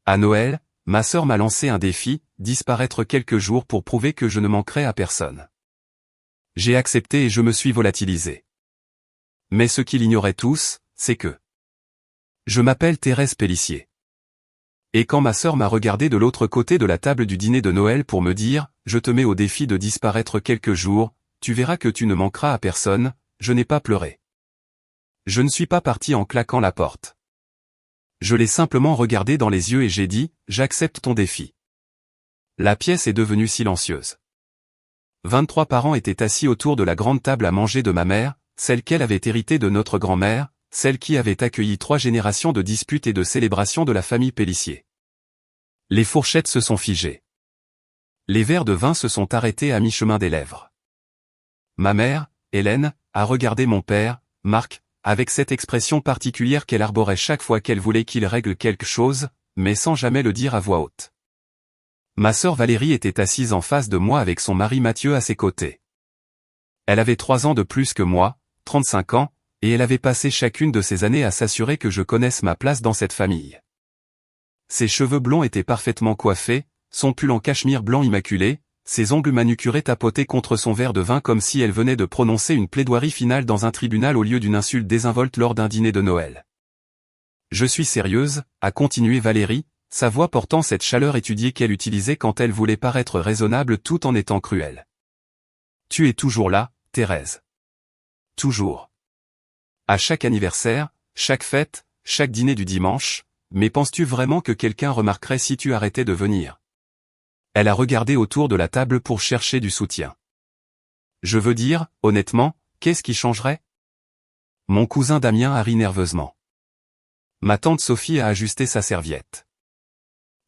À Noël, ma sœur m'a lancé un défi, disparaître quelques jours pour prouver que je ne manquerais à personne. J'ai accepté et je me suis volatilisé. Mais ce qu'ils ignoraient tous, c'est que je m'appelle Thérèse Pélissier. Et quand ma sœur m'a regardé de l'autre côté de la table du dîner de Noël pour me dire « Je te mets au défi de disparaître quelques jours, tu verras que tu ne manqueras à personne », je n'ai pas pleuré. Je ne suis pas parti en claquant la porte. Je l'ai simplement regardé dans les yeux et j'ai dit « J'accepte ton défi ». La pièce est devenue silencieuse. 23 parents étaient assis autour de la grande table à manger de ma mère, celle qu'elle avait héritée de notre grand-mère, celle qui avait accueilli 3 générations de disputes et de célébrations de la famille Pélissier. Les fourchettes se sont figées. Les verres de vin se sont arrêtés à mi-chemin des lèvres. Ma mère, Hélène, a regardé mon père, Marc, avec cette expression particulière qu'elle arborait chaque fois qu'elle voulait qu'il règle quelque chose, mais sans jamais le dire à voix haute. Ma sœur Valérie était assise en face de moi avec son mari Mathieu à ses côtés. Elle avait 3 ans de plus que moi, 35 ans, et elle avait passé chacune de ces années à s'assurer que je connaisse ma place dans cette famille. Ses cheveux blonds étaient parfaitement coiffés, son pull en cachemire blanc immaculé, ses ongles manucurés tapotaient contre son verre de vin comme si elle venait de prononcer une plaidoirie finale dans un tribunal au lieu d'une insulte désinvolte lors d'un dîner de Noël. Je suis sérieuse, a continué Valérie, sa voix portant cette chaleur étudiée qu'elle utilisait quand elle voulait paraître raisonnable tout en étant cruelle. Tu es toujours là, Thérèse. Toujours. À chaque anniversaire, chaque fête, chaque dîner du dimanche, mais penses-tu vraiment que quelqu'un remarquerait si tu arrêtais de venir? Elle a regardé autour de la table pour chercher du soutien. Je veux dire, honnêtement, qu'est-ce qui changerait? Mon cousin Damien a ri nerveusement. Ma tante Sophie a ajusté sa serviette.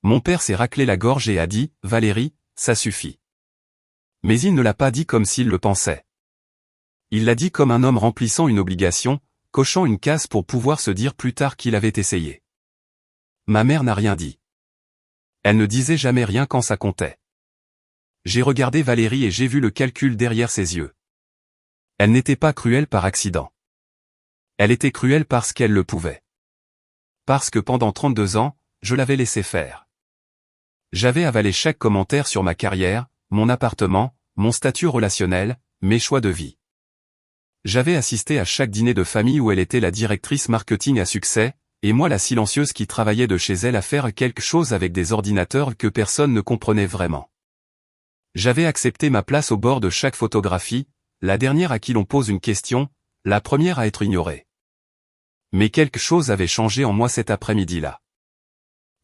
Mon père s'est raclé la gorge et a dit, « Valérie, ça suffit. » Mais il ne l'a pas dit comme s'il le pensait. Il l'a dit comme un homme remplissant une obligation, cochant une case pour pouvoir se dire plus tard qu'il avait essayé. Ma mère n'a rien dit. Elle ne disait jamais rien quand ça comptait. J'ai regardé Valérie et j'ai vu le calcul derrière ses yeux. Elle n'était pas cruelle par accident. Elle était cruelle parce qu'elle le pouvait. Parce que pendant 32 ans, je l'avais laissé faire. J'avais avalé chaque commentaire sur ma carrière, mon appartement, mon statut relationnel, mes choix de vie. J'avais assisté à chaque dîner de famille où elle était la directrice marketing à succès, et moi la silencieuse qui travaillait de chez elle à faire quelque chose avec des ordinateurs que personne ne comprenait vraiment. J'avais accepté ma place au bord de chaque photographie, la dernière à qui l'on pose une question, la première à être ignorée. Mais quelque chose avait changé en moi cet après-midi-là.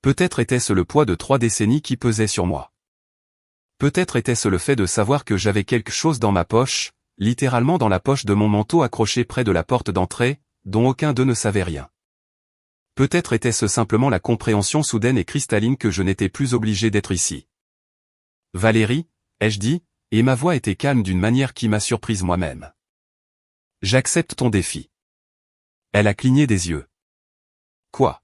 Peut-être était-ce le poids de 3 décennies qui pesait sur moi. Peut-être était-ce le fait de savoir que j'avais quelque chose dans ma poche, littéralement dans la poche de mon manteau accroché près de la porte d'entrée, dont aucun d'eux ne savait rien. Peut-être était-ce simplement la compréhension soudaine et cristalline que je n'étais plus obligé d'être ici. Valérie, ai-je dit, et ma voix était calme d'une manière qui m'a surprise moi-même. J'accepte ton défi. Elle a cligné des yeux. Quoi?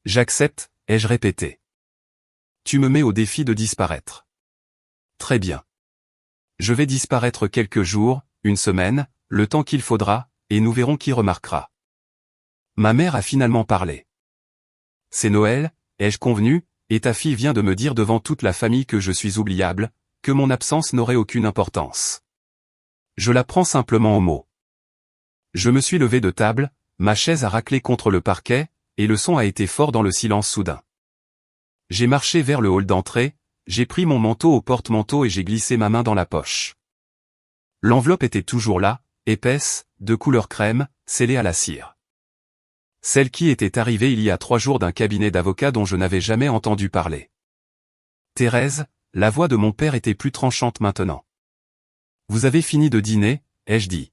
J'accepte, ai-je répété. Tu me mets au défi de disparaître. Très bien. Je vais disparaître quelques jours, une semaine, le temps qu'il faudra, et nous verrons qui remarquera. Ma mère a finalement parlé. C'est Noël, ai-je convenu, et ta fille vient de me dire devant toute la famille que je suis oubliable, que mon absence n'aurait aucune importance. Je la prends simplement au mot. Je me suis levé de table, ma chaise a raclé contre le parquet, et le son a été fort dans le silence soudain. J'ai marché vers le hall d'entrée, j'ai pris mon manteau au porte-manteau et j'ai glissé ma main dans la poche. L'enveloppe était toujours là, épaisse, de couleur crème, scellée à la cire. Celle qui était arrivée il y a 3 jours d'un cabinet d'avocats dont je n'avais jamais entendu parler. Thérèse, la voix de mon père était plus tranchante maintenant. Vous avez fini de dîner, ai-je dit.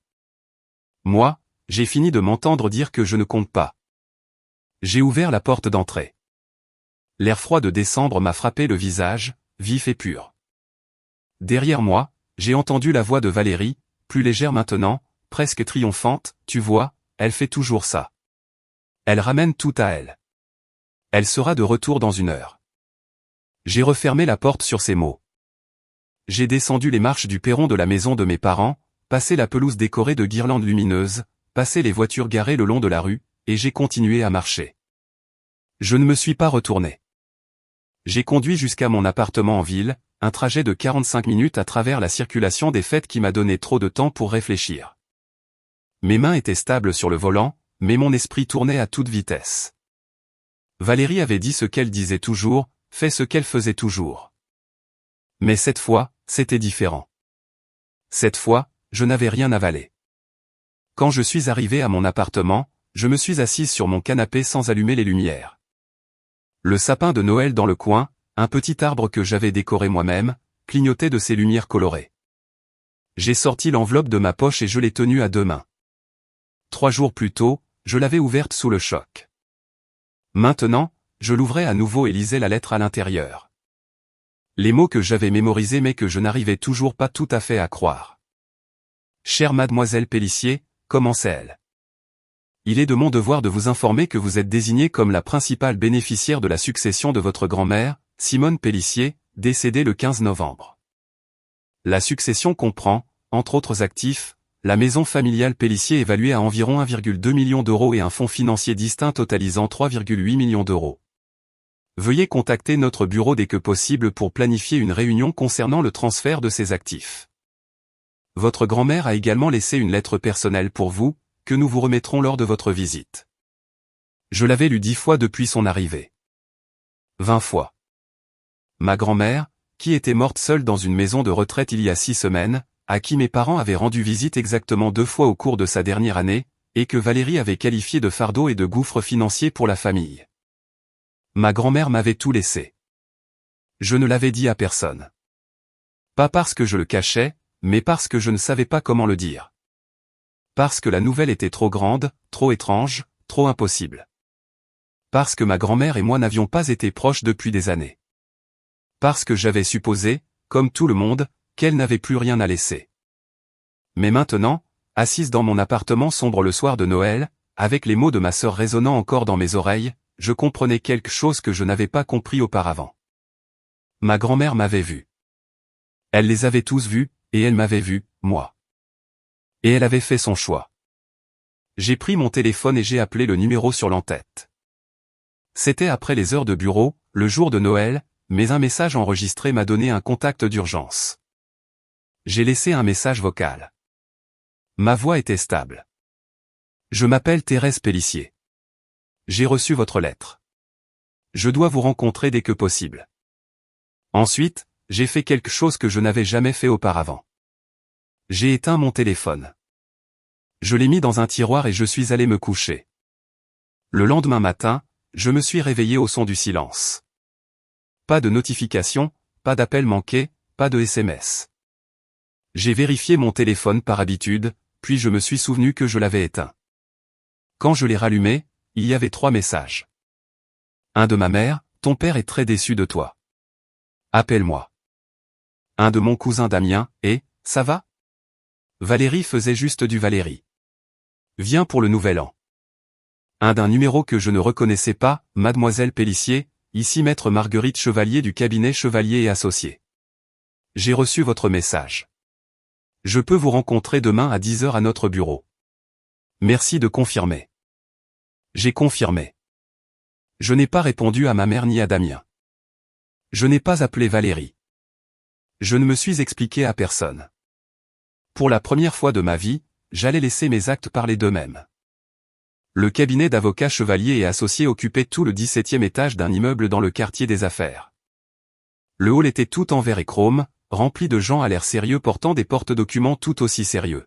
Moi, j'ai fini de m'entendre dire que je ne compte pas. J'ai ouvert la porte d'entrée. L'air froid de décembre m'a frappé le visage, vif et pur. Derrière moi, j'ai entendu la voix de Valérie, plus légère maintenant, presque triomphante, tu vois, elle fait toujours ça. Elle ramène tout à elle. Elle sera de retour dans 1 heure. J'ai refermé la porte sur ces mots. J'ai descendu les marches du perron de la maison de mes parents, passé la pelouse décorée de guirlandes lumineuses, passé les voitures garées le long de la rue, et j'ai continué à marcher. Je ne me suis pas retourné. J'ai conduit jusqu'à mon appartement en ville, un trajet de 45 minutes à travers la circulation des fêtes qui m'a donné trop de temps pour réfléchir. Mes mains étaient stables sur le volant, mais mon esprit tournait à toute vitesse. Valérie avait dit ce qu'elle disait toujours, fait ce qu'elle faisait toujours. Mais cette fois, c'était différent. Cette fois, je n'avais rien avalé. Quand je suis arrivé à mon appartement, je me suis assise sur mon canapé sans allumer les lumières. Le sapin de Noël dans le coin, un petit arbre que j'avais décoré moi-même, clignotait de ses lumières colorées. J'ai sorti l'enveloppe de ma poche et je l'ai tenue à deux mains. 3 jours plus tôt, je l'avais ouverte sous le choc. Maintenant, je l'ouvrais à nouveau et lisais la lettre à l'intérieur. Les mots que j'avais mémorisés mais que je n'arrivais toujours pas tout à fait à croire. Chère mademoiselle Pélissier, commençait-elle. Il est de mon devoir de vous informer que vous êtes désignée comme la principale bénéficiaire de la succession de votre grand-mère, Simone Pélissier, décédée le 15 novembre. La succession comprend, entre autres actifs, la maison familiale Pélissier évaluée à environ 1,2 million d'euros et un fonds financier distinct totalisant 3,8 millions d'euros. Veuillez contacter notre bureau dès que possible pour planifier une réunion concernant le transfert de ces actifs. Votre grand-mère a également laissé une lettre personnelle pour vous, que nous vous remettrons lors de votre visite. Je l'avais lue 10 fois depuis son arrivée. 20 fois. Ma grand-mère, qui était morte seule dans une maison de retraite il y a 6 semaines, à qui mes parents avaient rendu visite exactement 2 fois au cours de sa dernière année, et que Valérie avait qualifié de fardeau et de gouffre financier pour la famille. Ma grand-mère m'avait tout laissé. Je ne l'avais dit à personne. Pas parce que je le cachais, mais parce que je ne savais pas comment le dire. Parce que la nouvelle était trop grande, trop étrange, trop impossible. Parce que ma grand-mère et moi n'avions pas été proches depuis des années. Parce que j'avais supposé, comme tout le monde, qu'elle n'avait plus rien à laisser. Mais maintenant, assise dans mon appartement sombre le soir de Noël, avec les mots de ma sœur résonnant encore dans mes oreilles, je comprenais quelque chose que je n'avais pas compris auparavant. Ma grand-mère m'avait vu. Elle les avait tous vus, et elle m'avait vu, moi. Et elle avait fait son choix. J'ai pris mon téléphone et j'ai appelé le numéro sur l'en-tête. C'était après les heures de bureau, le jour de Noël, mais un message enregistré m'a donné un contact d'urgence. J'ai laissé un message vocal. Ma voix était stable. Je m'appelle Thérèse Pélissier. J'ai reçu votre lettre. Je dois vous rencontrer dès que possible. Ensuite, j'ai fait quelque chose que je n'avais jamais fait auparavant. J'ai éteint mon téléphone. Je l'ai mis dans un tiroir et je suis allé me coucher. Le lendemain matin, je me suis réveillé au son du silence. Pas de notification, pas d'appel manqué, pas de SMS. J'ai vérifié mon téléphone par habitude, puis je me suis souvenu que je l'avais éteint. Quand je l'ai rallumé, il y avait 3 messages. Un de ma mère, ton père est très déçu de toi. Appelle-moi. Un de mon cousin Damien, et, ça va? Valérie faisait juste du Valérie. Viens pour le nouvel an. Un d'un numéro que je ne reconnaissais pas, mademoiselle Pélissier, ici maître Marguerite Chevalier du cabinet Chevalier et Associés. J'ai reçu votre message. Je peux vous rencontrer demain à 10 h à notre bureau. Merci de confirmer. J'ai confirmé. Je n'ai pas répondu à ma mère ni à Damien. Je n'ai pas appelé Valérie. Je ne me suis expliqué à personne. Pour la première fois de ma vie, j'allais laisser mes actes parler d'eux-mêmes. Le cabinet d'avocats Chevalier et Associés occupait tout le 17e étage d'un immeuble dans le quartier des Affaires. Le hall était tout en verre et chrome, rempli de gens à l'air sérieux portant des porte-documents tout aussi sérieux.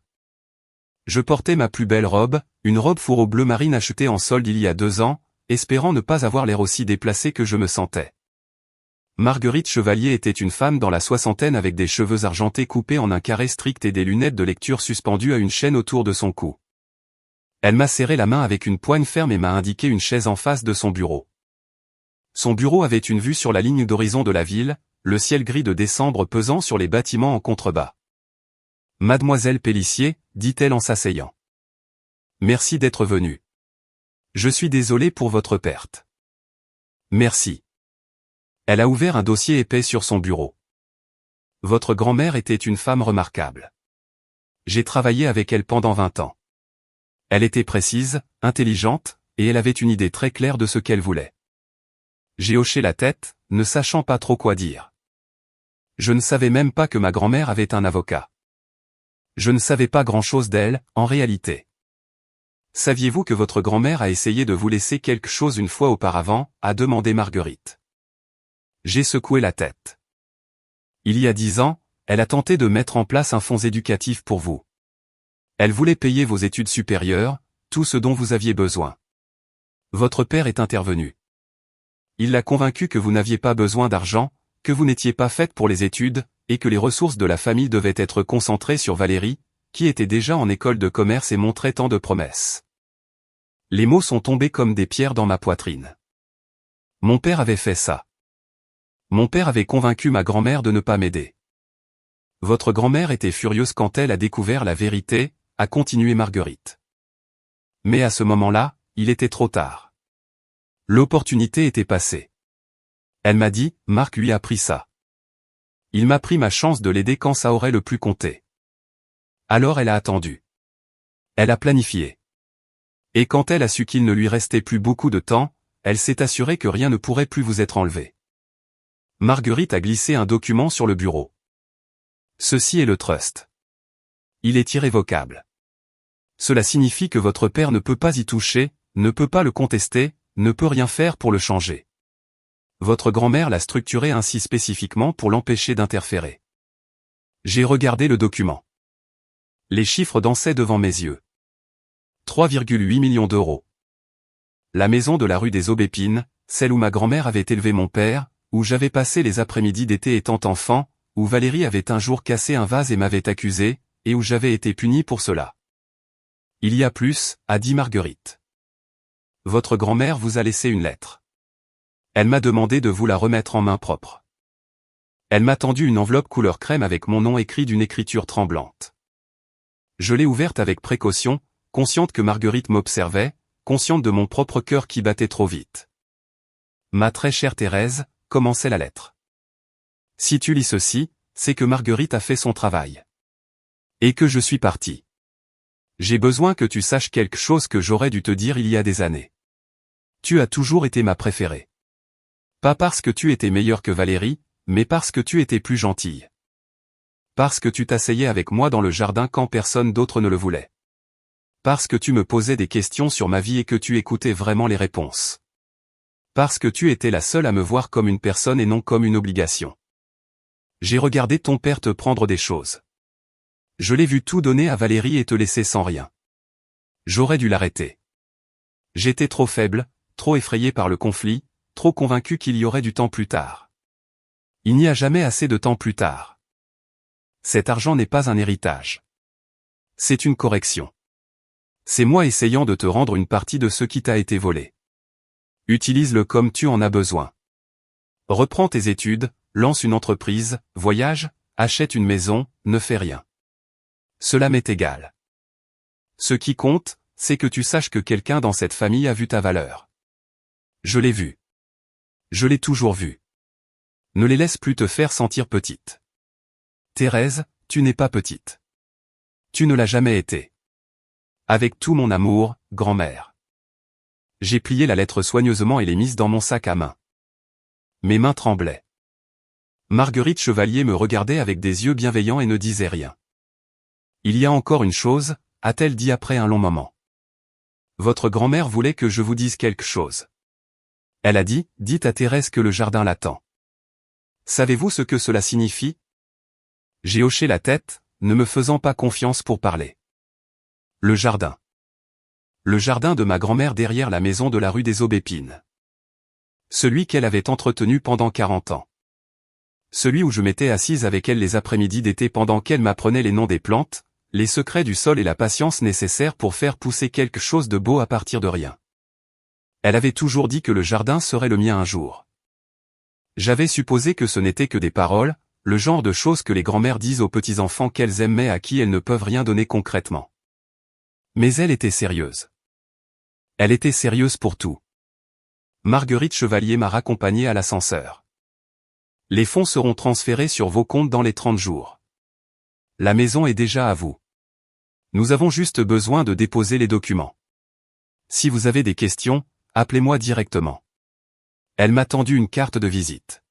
Je portais ma plus belle robe, une robe fourreau bleu marine achetée en solde il y a 2 ans, espérant ne pas avoir l'air aussi déplacé que je me sentais. Marguerite Chevalier était une femme dans la soixantaine avec des cheveux argentés coupés en un carré strict et des lunettes de lecture suspendues à une chaîne autour de son cou. Elle m'a serré la main avec une poigne ferme et m'a indiqué une chaise en face de son bureau. Son bureau avait une vue sur la ligne d'horizon de la ville, le ciel gris de décembre pesant sur les bâtiments en contrebas. Mademoiselle Pélissier, dit-elle en s'asseyant. Merci d'être venue. Je suis désolée pour votre perte. Merci. Elle a ouvert un dossier épais sur son bureau. Votre grand-mère était une femme remarquable. J'ai travaillé avec elle pendant 20 ans. Elle était précise, intelligente, et elle avait une idée très claire de ce qu'elle voulait. J'ai hoché la tête, ne sachant pas trop quoi dire. Je ne savais même pas que ma grand-mère avait un avocat. Je ne savais pas grand-chose d'elle, en réalité. Saviez-vous que votre grand-mère a essayé de vous laisser quelque chose une fois auparavant, a demandé Marguerite. J'ai secoué la tête. Il y a 10 ans, elle a tenté de mettre en place un fonds éducatif pour vous. Elle voulait payer vos études supérieures, tout ce dont vous aviez besoin. Votre père est intervenu. Il l'a convaincu que vous n'aviez pas besoin d'argent, que vous n'étiez pas faite pour les études, et que les ressources de la famille devaient être concentrées sur Valérie, qui était déjà en école de commerce et montrait tant de promesses. Les mots sont tombés comme des pierres dans ma poitrine. Mon père avait fait ça. Mon père avait convaincu ma grand-mère de ne pas m'aider. Votre grand-mère était furieuse quand elle a découvert la vérité, a continué Marguerite. Mais à ce moment-là, il était trop tard. L'opportunité était passée. Elle m'a dit, Marc lui a pris ça. Il m'a pris ma chance de l'aider quand ça aurait le plus compté. Alors elle a attendu. Elle a planifié. Et quand elle a su qu'il ne lui restait plus beaucoup de temps, elle s'est assurée que rien ne pourrait plus vous être enlevé. Marguerite a glissé un document sur le bureau. Ceci est le trust. Il est irrévocable. Cela signifie que votre père ne peut pas y toucher, ne peut pas le contester, ne peut rien faire pour le changer. Votre grand-mère l'a structuré ainsi spécifiquement pour l'empêcher d'interférer. J'ai regardé le document. Les chiffres dansaient devant mes yeux. 3,8 millions d'euros. La maison de la rue des Aubépines, celle où ma grand-mère avait élevé mon père, où j'avais passé les après-midi d'été étant enfant, où Valérie avait un jour cassé un vase et m'avait accusé, et où j'avais été puni pour cela. Il y a plus, a dit Marguerite. Votre grand-mère vous a laissé une lettre. Elle m'a demandé de vous la remettre en main propre. Elle m'a tendu une enveloppe couleur crème avec mon nom écrit d'une écriture tremblante. Je l'ai ouverte avec précaution, consciente que Marguerite m'observait, consciente de mon propre cœur qui battait trop vite. Ma très chère Thérèse, commençait la lettre. Si tu lis ceci, c'est que Marguerite a fait son travail. Et que je suis parti. J'ai besoin que tu saches quelque chose que j'aurais dû te dire il y a des années. Tu as toujours été ma préférée. Pas parce que tu étais meilleure que Valérie, mais parce que tu étais plus gentille. Parce que tu t'asseyais avec moi dans le jardin quand personne d'autre ne le voulait. Parce que tu me posais des questions sur ma vie et que tu écoutais vraiment les réponses. Parce que tu étais la seule à me voir comme une personne et non comme une obligation. J'ai regardé ton père te prendre des choses. Je l'ai vu tout donner à Valérie et te laisser sans rien. J'aurais dû l'arrêter. J'étais trop faible, trop effrayé par le conflit, trop convaincu qu'il y aurait du temps plus tard. Il n'y a jamais assez de temps plus tard. Cet argent n'est pas un héritage. C'est une correction. C'est moi essayant de te rendre une partie de ce qui t'a été volé. Utilise-le comme tu en as besoin. Reprends tes études, lance une entreprise, voyage, achète une maison, ne fais rien. Cela m'est égal. Ce qui compte, c'est que tu saches que quelqu'un dans cette famille a vu ta valeur. Je l'ai vu. Je l'ai toujours vu. Ne les laisse plus te faire sentir petite. Thérèse, tu n'es pas petite. Tu ne l'as jamais été. Avec tout mon amour, grand-mère. J'ai plié la lettre soigneusement et l'ai mise dans mon sac à main. Mes mains tremblaient. Marguerite Chevalier me regardait avec des yeux bienveillants et ne disait rien. Il y a encore une chose, a-t-elle dit après un long moment. Votre grand-mère voulait que je vous dise quelque chose. Elle a dit, dites à Thérèse que le jardin l'attend. Savez-vous ce que cela signifie? J'ai hoché la tête, ne me faisant pas confiance pour parler. Le jardin. Le jardin de ma grand-mère derrière la maison de la rue des Aubépines. Celui qu'elle avait entretenu pendant 40 ans. Celui où je m'étais assise avec elle les après-midi d'été pendant qu'elle m'apprenait les noms des plantes, les secrets du sol et la patience nécessaire pour faire pousser quelque chose de beau à partir de rien. Elle avait toujours dit que le jardin serait le mien un jour. J'avais supposé que ce n'était que des paroles, le genre de choses que les grand-mères disent aux petits-enfants qu'elles aiment mais à qui elles ne peuvent rien donner concrètement. Mais elle était sérieuse. Elle était sérieuse pour tout. Marguerite Chevalier m'a raccompagné à l'ascenseur. Les fonds seront transférés sur vos comptes dans les 30 jours. La maison est déjà à vous. Nous avons juste besoin de déposer les documents. Si vous avez des questions, appelez-moi directement. Elle m'a tendu une carte de visite.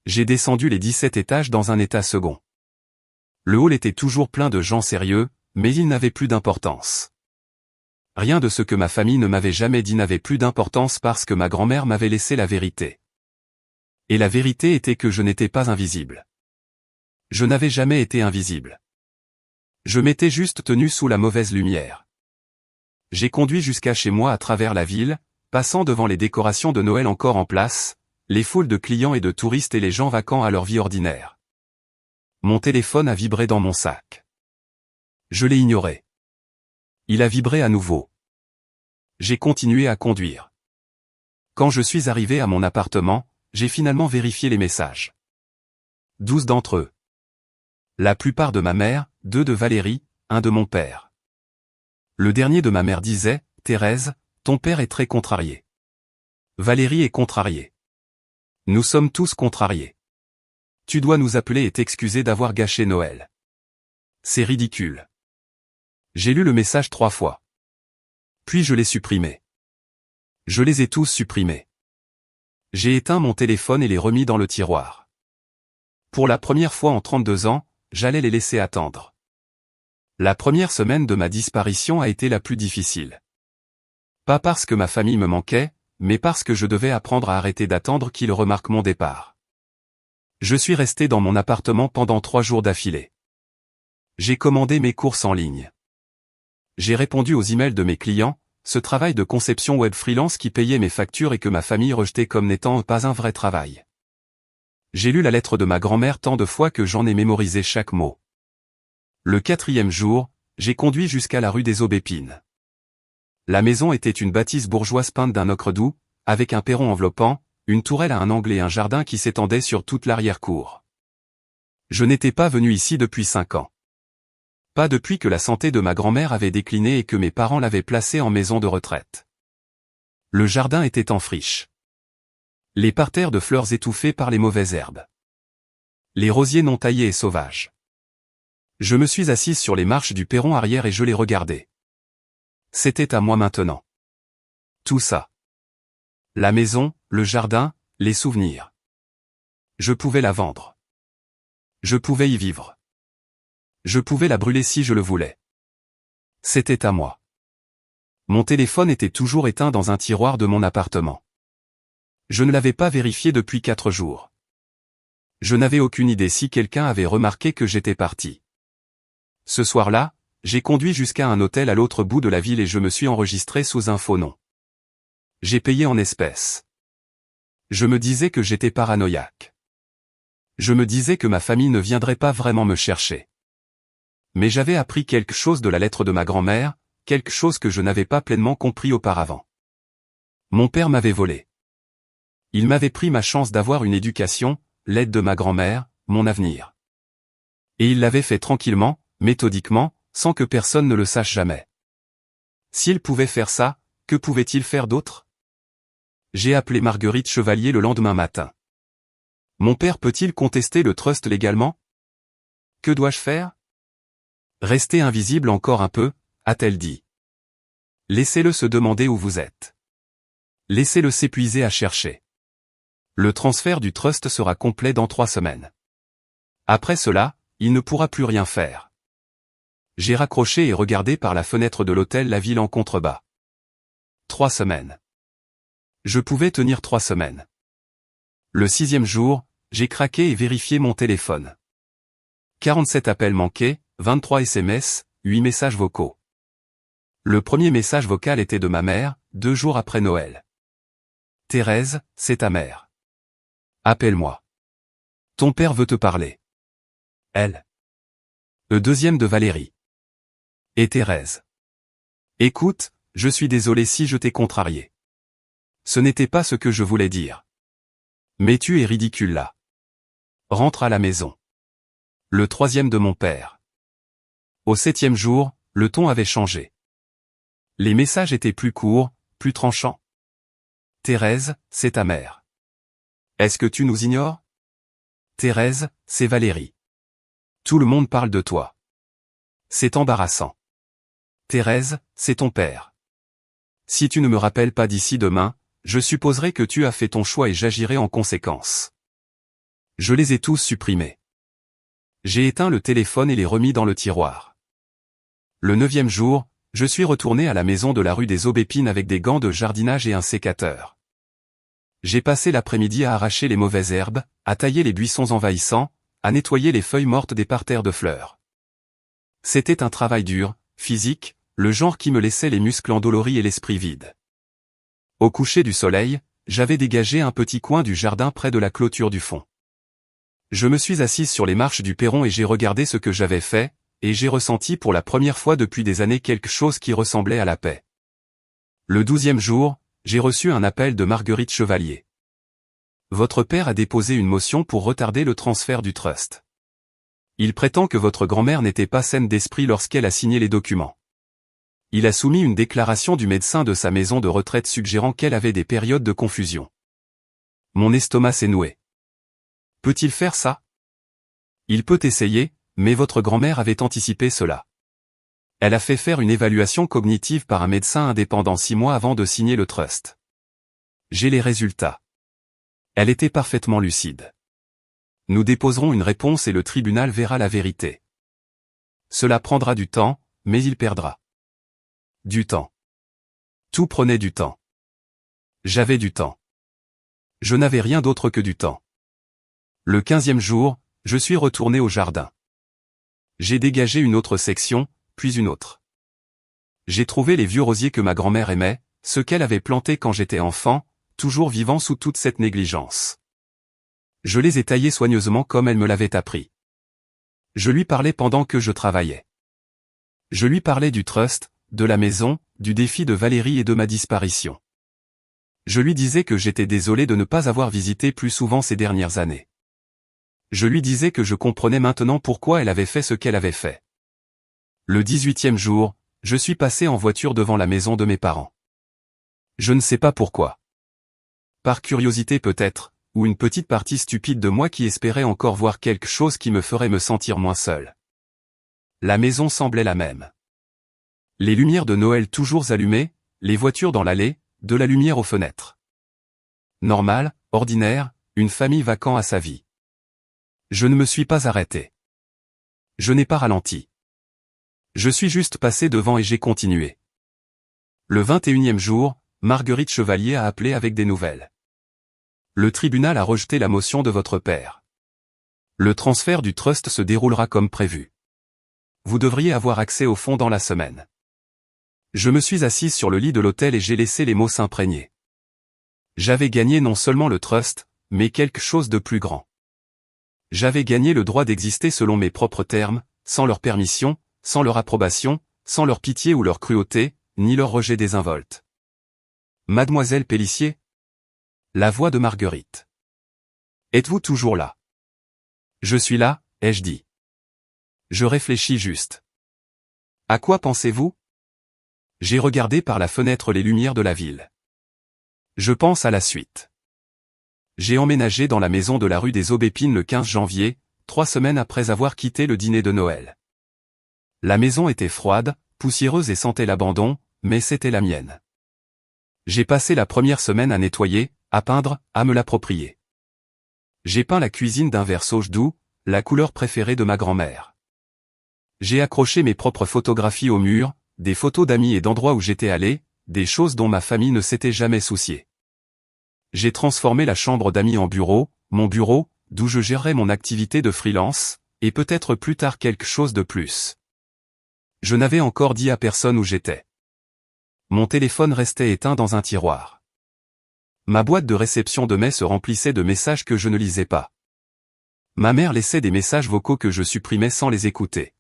J'ai descendu les 17 étages dans un état second. Le hall était toujours plein de gens sérieux, mais il n'avait plus d'importance. Rien de ce que ma famille ne m'avait jamais dit n'avait plus d'importance parce que ma grand-mère m'avait laissé la vérité. Et la vérité était que je n'étais pas invisible. Je n'avais jamais été invisible. Je m'étais juste tenu sous la mauvaise lumière. J'ai conduit jusqu'à chez moi à travers la ville, passant devant les décorations de Noël encore en place, les foules de clients et de touristes et les gens vaquant à leur vie ordinaire. Mon téléphone a vibré dans mon sac. Je l'ai ignoré. Il a vibré à nouveau. J'ai continué à conduire. Quand je suis arrivé à mon appartement, j'ai finalement vérifié les messages. 12 d'entre eux. La plupart de ma mère, 2 de Valérie, 1 de mon père. Le dernier de ma mère disait, « Thérèse, ton père est très contrarié. Valérie est contrariée. Nous sommes tous contrariés. Tu dois nous appeler et t'excuser d'avoir gâché Noël. C'est ridicule. » J'ai lu le message 3 fois. Puis je l'ai supprimé. Je les ai tous supprimés. J'ai éteint mon téléphone et les remis dans le tiroir. Pour la première fois en 32 ans, j'allais les laisser attendre. La première semaine de ma disparition a été la plus difficile. Pas parce que ma famille me manquait, mais parce que je devais apprendre à arrêter d'attendre qu'ils remarquent mon départ. Je suis resté dans mon appartement pendant 3 jours d'affilée. J'ai commandé mes courses en ligne. J'ai répondu aux emails de mes clients, ce travail de conception web freelance qui payait mes factures et que ma famille rejetait comme n'étant pas un vrai travail. J'ai lu la lettre de ma grand-mère tant de fois que j'en ai mémorisé chaque mot. Le 4e jour, j'ai conduit jusqu'à la rue des Aubépines. La maison était une bâtisse bourgeoise peinte d'un ocre doux, avec un perron enveloppant, une tourelle à un angle et un jardin qui s'étendait sur toute l'arrière-cour. Je n'étais pas venu ici depuis 5 ans. Pas depuis que la santé de ma grand-mère avait décliné et que mes parents l'avaient placée en maison de retraite. Le jardin était en friche. Les parterres de fleurs étouffées par les mauvaises herbes. Les rosiers non taillés et sauvages. Je me suis assise sur les marches du perron arrière et je les regardais. C'était à moi maintenant. Tout ça. La maison, le jardin, les souvenirs. Je pouvais la vendre. Je pouvais y vivre. Je pouvais la brûler si je le voulais. C'était à moi. Mon téléphone était toujours éteint dans un tiroir de mon appartement. Je ne l'avais pas vérifié depuis 4 jours. Je n'avais aucune idée si quelqu'un avait remarqué que j'étais parti. Ce soir-là, j'ai conduit jusqu'à un hôtel à l'autre bout de la ville et je me suis enregistré sous un faux nom. J'ai payé en espèces. Je me disais que j'étais paranoïaque. Je me disais que ma famille ne viendrait pas vraiment me chercher. Mais j'avais appris quelque chose de la lettre de ma grand-mère, quelque chose que je n'avais pas pleinement compris auparavant. Mon père m'avait volé. Il m'avait pris ma chance d'avoir une éducation, l'aide de ma grand-mère, mon avenir. Et il l'avait fait tranquillement, méthodiquement, sans que personne ne le sache jamais. S'il pouvait faire ça, que pouvait-il faire d'autre? J'ai appelé Marguerite Chevalier le lendemain matin. Mon père peut-il contester le trust légalement? Que dois-je faire? Restez invisible encore un peu, a-t-elle dit. Laissez-le se demander où vous êtes. Laissez-le s'épuiser à chercher. Le transfert du trust sera complet dans 3 semaines. Après cela, il ne pourra plus rien faire. J'ai raccroché et regardé par la fenêtre de l'hôtel la ville en contrebas. 3 semaines. Je pouvais tenir 3 semaines. Le 6e jour, j'ai craqué et vérifié mon téléphone. 47 appels manqués, 23 SMS, 8 messages vocaux. Le premier message vocal était de ma mère, 2 jours après Noël. Thérèse, c'est ta mère. Appelle-moi. Ton père veut te parler. Elle. Le deuxième de Valérie. Et Thérèse. Écoute, je suis désolé si je t'ai contrarié. Ce n'était pas ce que je voulais dire. Mais tu es ridicule là. Rentre à la maison. Le 3e de mon père. Au 7e jour, le ton avait changé. Les messages étaient plus courts, plus tranchants. Thérèse, c'est ta mère. Est-ce que tu nous ignores? Thérèse, c'est Valérie. Tout le monde parle de toi. C'est embarrassant. Thérèse, c'est ton père. Si tu ne me rappelles pas d'ici demain, je supposerai que tu as fait ton choix et j'agirai en conséquence. Je les ai tous supprimés. J'ai éteint le téléphone et les remis dans le tiroir. Le 9e jour, je suis retourné à la maison de la rue des Aubépines avec des gants de jardinage et un sécateur. J'ai passé l'après-midi à arracher les mauvaises herbes, à tailler les buissons envahissants, à nettoyer les feuilles mortes des parterres de fleurs. C'était un travail dur, physique, le genre qui me laissait les muscles endoloris et l'esprit vide. Au coucher du soleil, j'avais dégagé un petit coin du jardin près de la clôture du fond. Je me suis assise sur les marches du perron et j'ai regardé ce que j'avais fait, et j'ai ressenti pour la première fois depuis des années quelque chose qui ressemblait à la paix. Le 12e jour, j'ai reçu un appel de Marguerite Chevalier. Votre père a déposé une motion pour retarder le transfert du trust. Il prétend que votre grand-mère n'était pas saine d'esprit lorsqu'elle a signé les documents. Il a soumis une déclaration du médecin de sa maison de retraite suggérant qu'elle avait des périodes de confusion. Mon estomac s'est noué. Peut-il faire ça? Il peut essayer, mais votre grand-mère avait anticipé cela. Elle a fait faire une évaluation cognitive par un médecin indépendant 6 mois avant de signer le trust. J'ai les résultats. Elle était parfaitement lucide. Nous déposerons une réponse et le tribunal verra la vérité. Cela prendra du temps, mais il perdra. Du temps. Tout prenait du temps. J'avais du temps. Je n'avais rien d'autre que du temps. Le 15e jour, je suis retourné au jardin. J'ai dégagé une autre section, puis une autre. J'ai trouvé les vieux rosiers que ma grand-mère aimait, ceux qu'elle avait plantés quand j'étais enfant, toujours vivants sous toute cette négligence. Je les ai taillés soigneusement comme elle me l'avait appris. Je lui parlais pendant que je travaillais. Je lui parlais du trust, de la maison, du défi de Valérie et de ma disparition. Je lui disais que j'étais désolé de ne pas avoir visité plus souvent ces dernières années. Je lui disais que je comprenais maintenant pourquoi elle avait fait ce qu'elle avait fait. Le 18e jour, je suis passé en voiture devant la maison de mes parents. Je ne sais pas pourquoi. Par curiosité peut-être, ou une petite partie stupide de moi qui espérait encore voir quelque chose qui me ferait me sentir moins seul. La maison semblait la même. Les lumières de Noël toujours allumées, les voitures dans l'allée, de la lumière aux fenêtres. Normal, ordinaire, une famille vacant à sa vie. Je ne me suis pas arrêté. Je n'ai pas ralenti. Je suis juste passé devant et j'ai continué. Le 21e jour, Marguerite Chevalier a appelé avec des nouvelles. Le tribunal a rejeté la motion de votre père. Le transfert du trust se déroulera comme prévu. Vous devriez avoir accès au fonds dans la semaine. Je me suis assise sur le lit de l'hôtel et j'ai laissé les mots s'imprégner. J'avais gagné non seulement le trust, mais quelque chose de plus grand. J'avais gagné le droit d'exister selon mes propres termes, sans leur permission, sans leur approbation, sans leur pitié ou leur cruauté, ni leur rejet désinvolte. Mademoiselle Pélissier? La voix de Marguerite. Êtes-vous toujours là? Je suis là, ai-je dit. Je réfléchis juste. À quoi pensez-vous? J'ai regardé par la fenêtre les lumières de la ville. Je pense à la suite. J'ai emménagé dans la maison de la rue des Aubépines le 15 janvier, 3 semaines après avoir quitté le dîner de Noël. La maison était froide, poussiéreuse et sentait l'abandon, mais c'était la mienne. J'ai passé la première semaine à nettoyer, à peindre, à me l'approprier. J'ai peint la cuisine d'un vert sauge doux, la couleur préférée de ma grand-mère. J'ai accroché mes propres photographies au mur, des photos d'amis et d'endroits où j'étais allé, des choses dont ma famille ne s'était jamais souciée. J'ai transformé la chambre d'amis en bureau, mon bureau, d'où je gérerais mon activité de freelance, et peut-être plus tard quelque chose de plus. Je n'avais encore dit à personne où j'étais. Mon téléphone restait éteint dans un tiroir. Ma boîte de réception de mai se remplissait de messages que je ne lisais pas. Ma mère laissait des messages vocaux que je supprimais sans les écouter.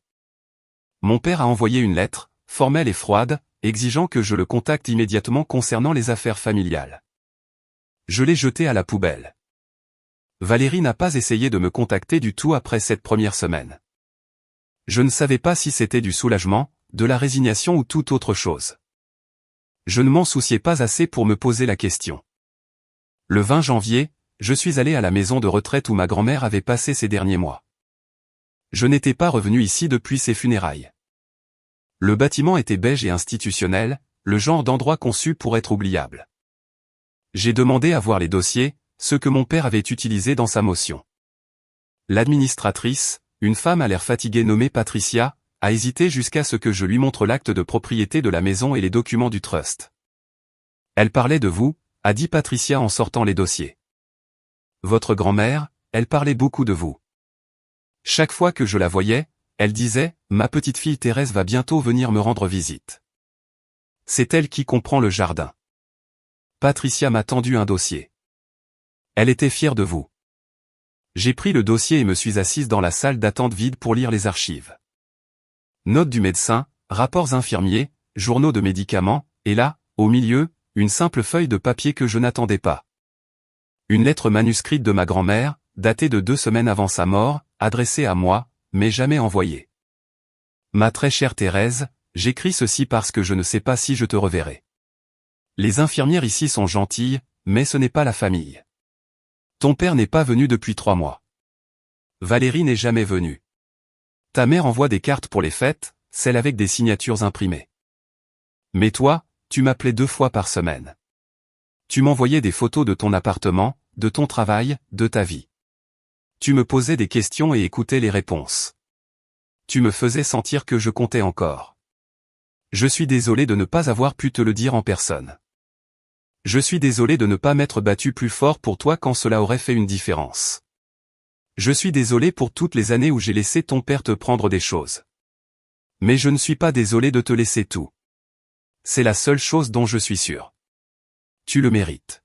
Mon père a envoyé une lettre, formelle et froide, exigeant que je le contacte immédiatement concernant les affaires familiales. Je l'ai jeté à la poubelle. Valérie n'a pas essayé de me contacter du tout après cette première semaine. Je ne savais pas si c'était du soulagement, de la résignation ou toute autre chose. Je ne m'en souciais pas assez pour me poser la question. Le 20 janvier, je suis allé à la maison de retraite où ma grand-mère avait passé ces derniers mois. Je n'étais pas revenu ici depuis ses funérailles. Le bâtiment était beige et institutionnel, le genre d'endroit conçu pour être oubliable. J'ai demandé à voir les dossiers, ceux que mon père avait utilisés dans sa motion. L'administratrice, une femme à l'air fatigué nommée Patricia, a hésité jusqu'à ce que je lui montre l'acte de propriété de la maison et les documents du trust. Elle parlait de vous, a dit Patricia en sortant les dossiers. Votre grand-mère, elle parlait beaucoup de vous. Chaque fois que je la voyais, elle disait, ma petite fille Thérèse va bientôt venir me rendre visite. C'est elle qui comprend le jardin. Patricia m'a tendu un dossier. Elle était fière de vous. J'ai pris le dossier et me suis assise dans la salle d'attente vide pour lire les archives. Notes du médecin, rapports infirmiers, journaux de médicaments, et là, au milieu, une simple feuille de papier que je n'attendais pas. Une lettre manuscrite de ma grand-mère, datée de 2 semaines avant sa mort, adressée à moi, mais jamais envoyée. Ma très chère Thérèse, j'écris ceci parce que je ne sais pas si je te reverrai. Les infirmières ici sont gentilles, mais ce n'est pas la famille. Ton père n'est pas venu depuis 3 mois. Valérie n'est jamais venue. Ta mère envoie des cartes pour les fêtes, celles avec des signatures imprimées. Mais toi, tu m'appelais 2 fois par semaine. Tu m'envoyais des photos de ton appartement, de ton travail, de ta vie. Tu me posais des questions et écoutais les réponses. Tu me faisais sentir que je comptais encore. Je suis désolé de ne pas avoir pu te le dire en personne. Je suis désolé de ne pas m'être battu plus fort pour toi quand cela aurait fait une différence. Je suis désolé pour toutes les années où j'ai laissé ton père te prendre des choses. Mais je ne suis pas désolé de te laisser tout. C'est la seule chose dont je suis sûr. Tu le mérites.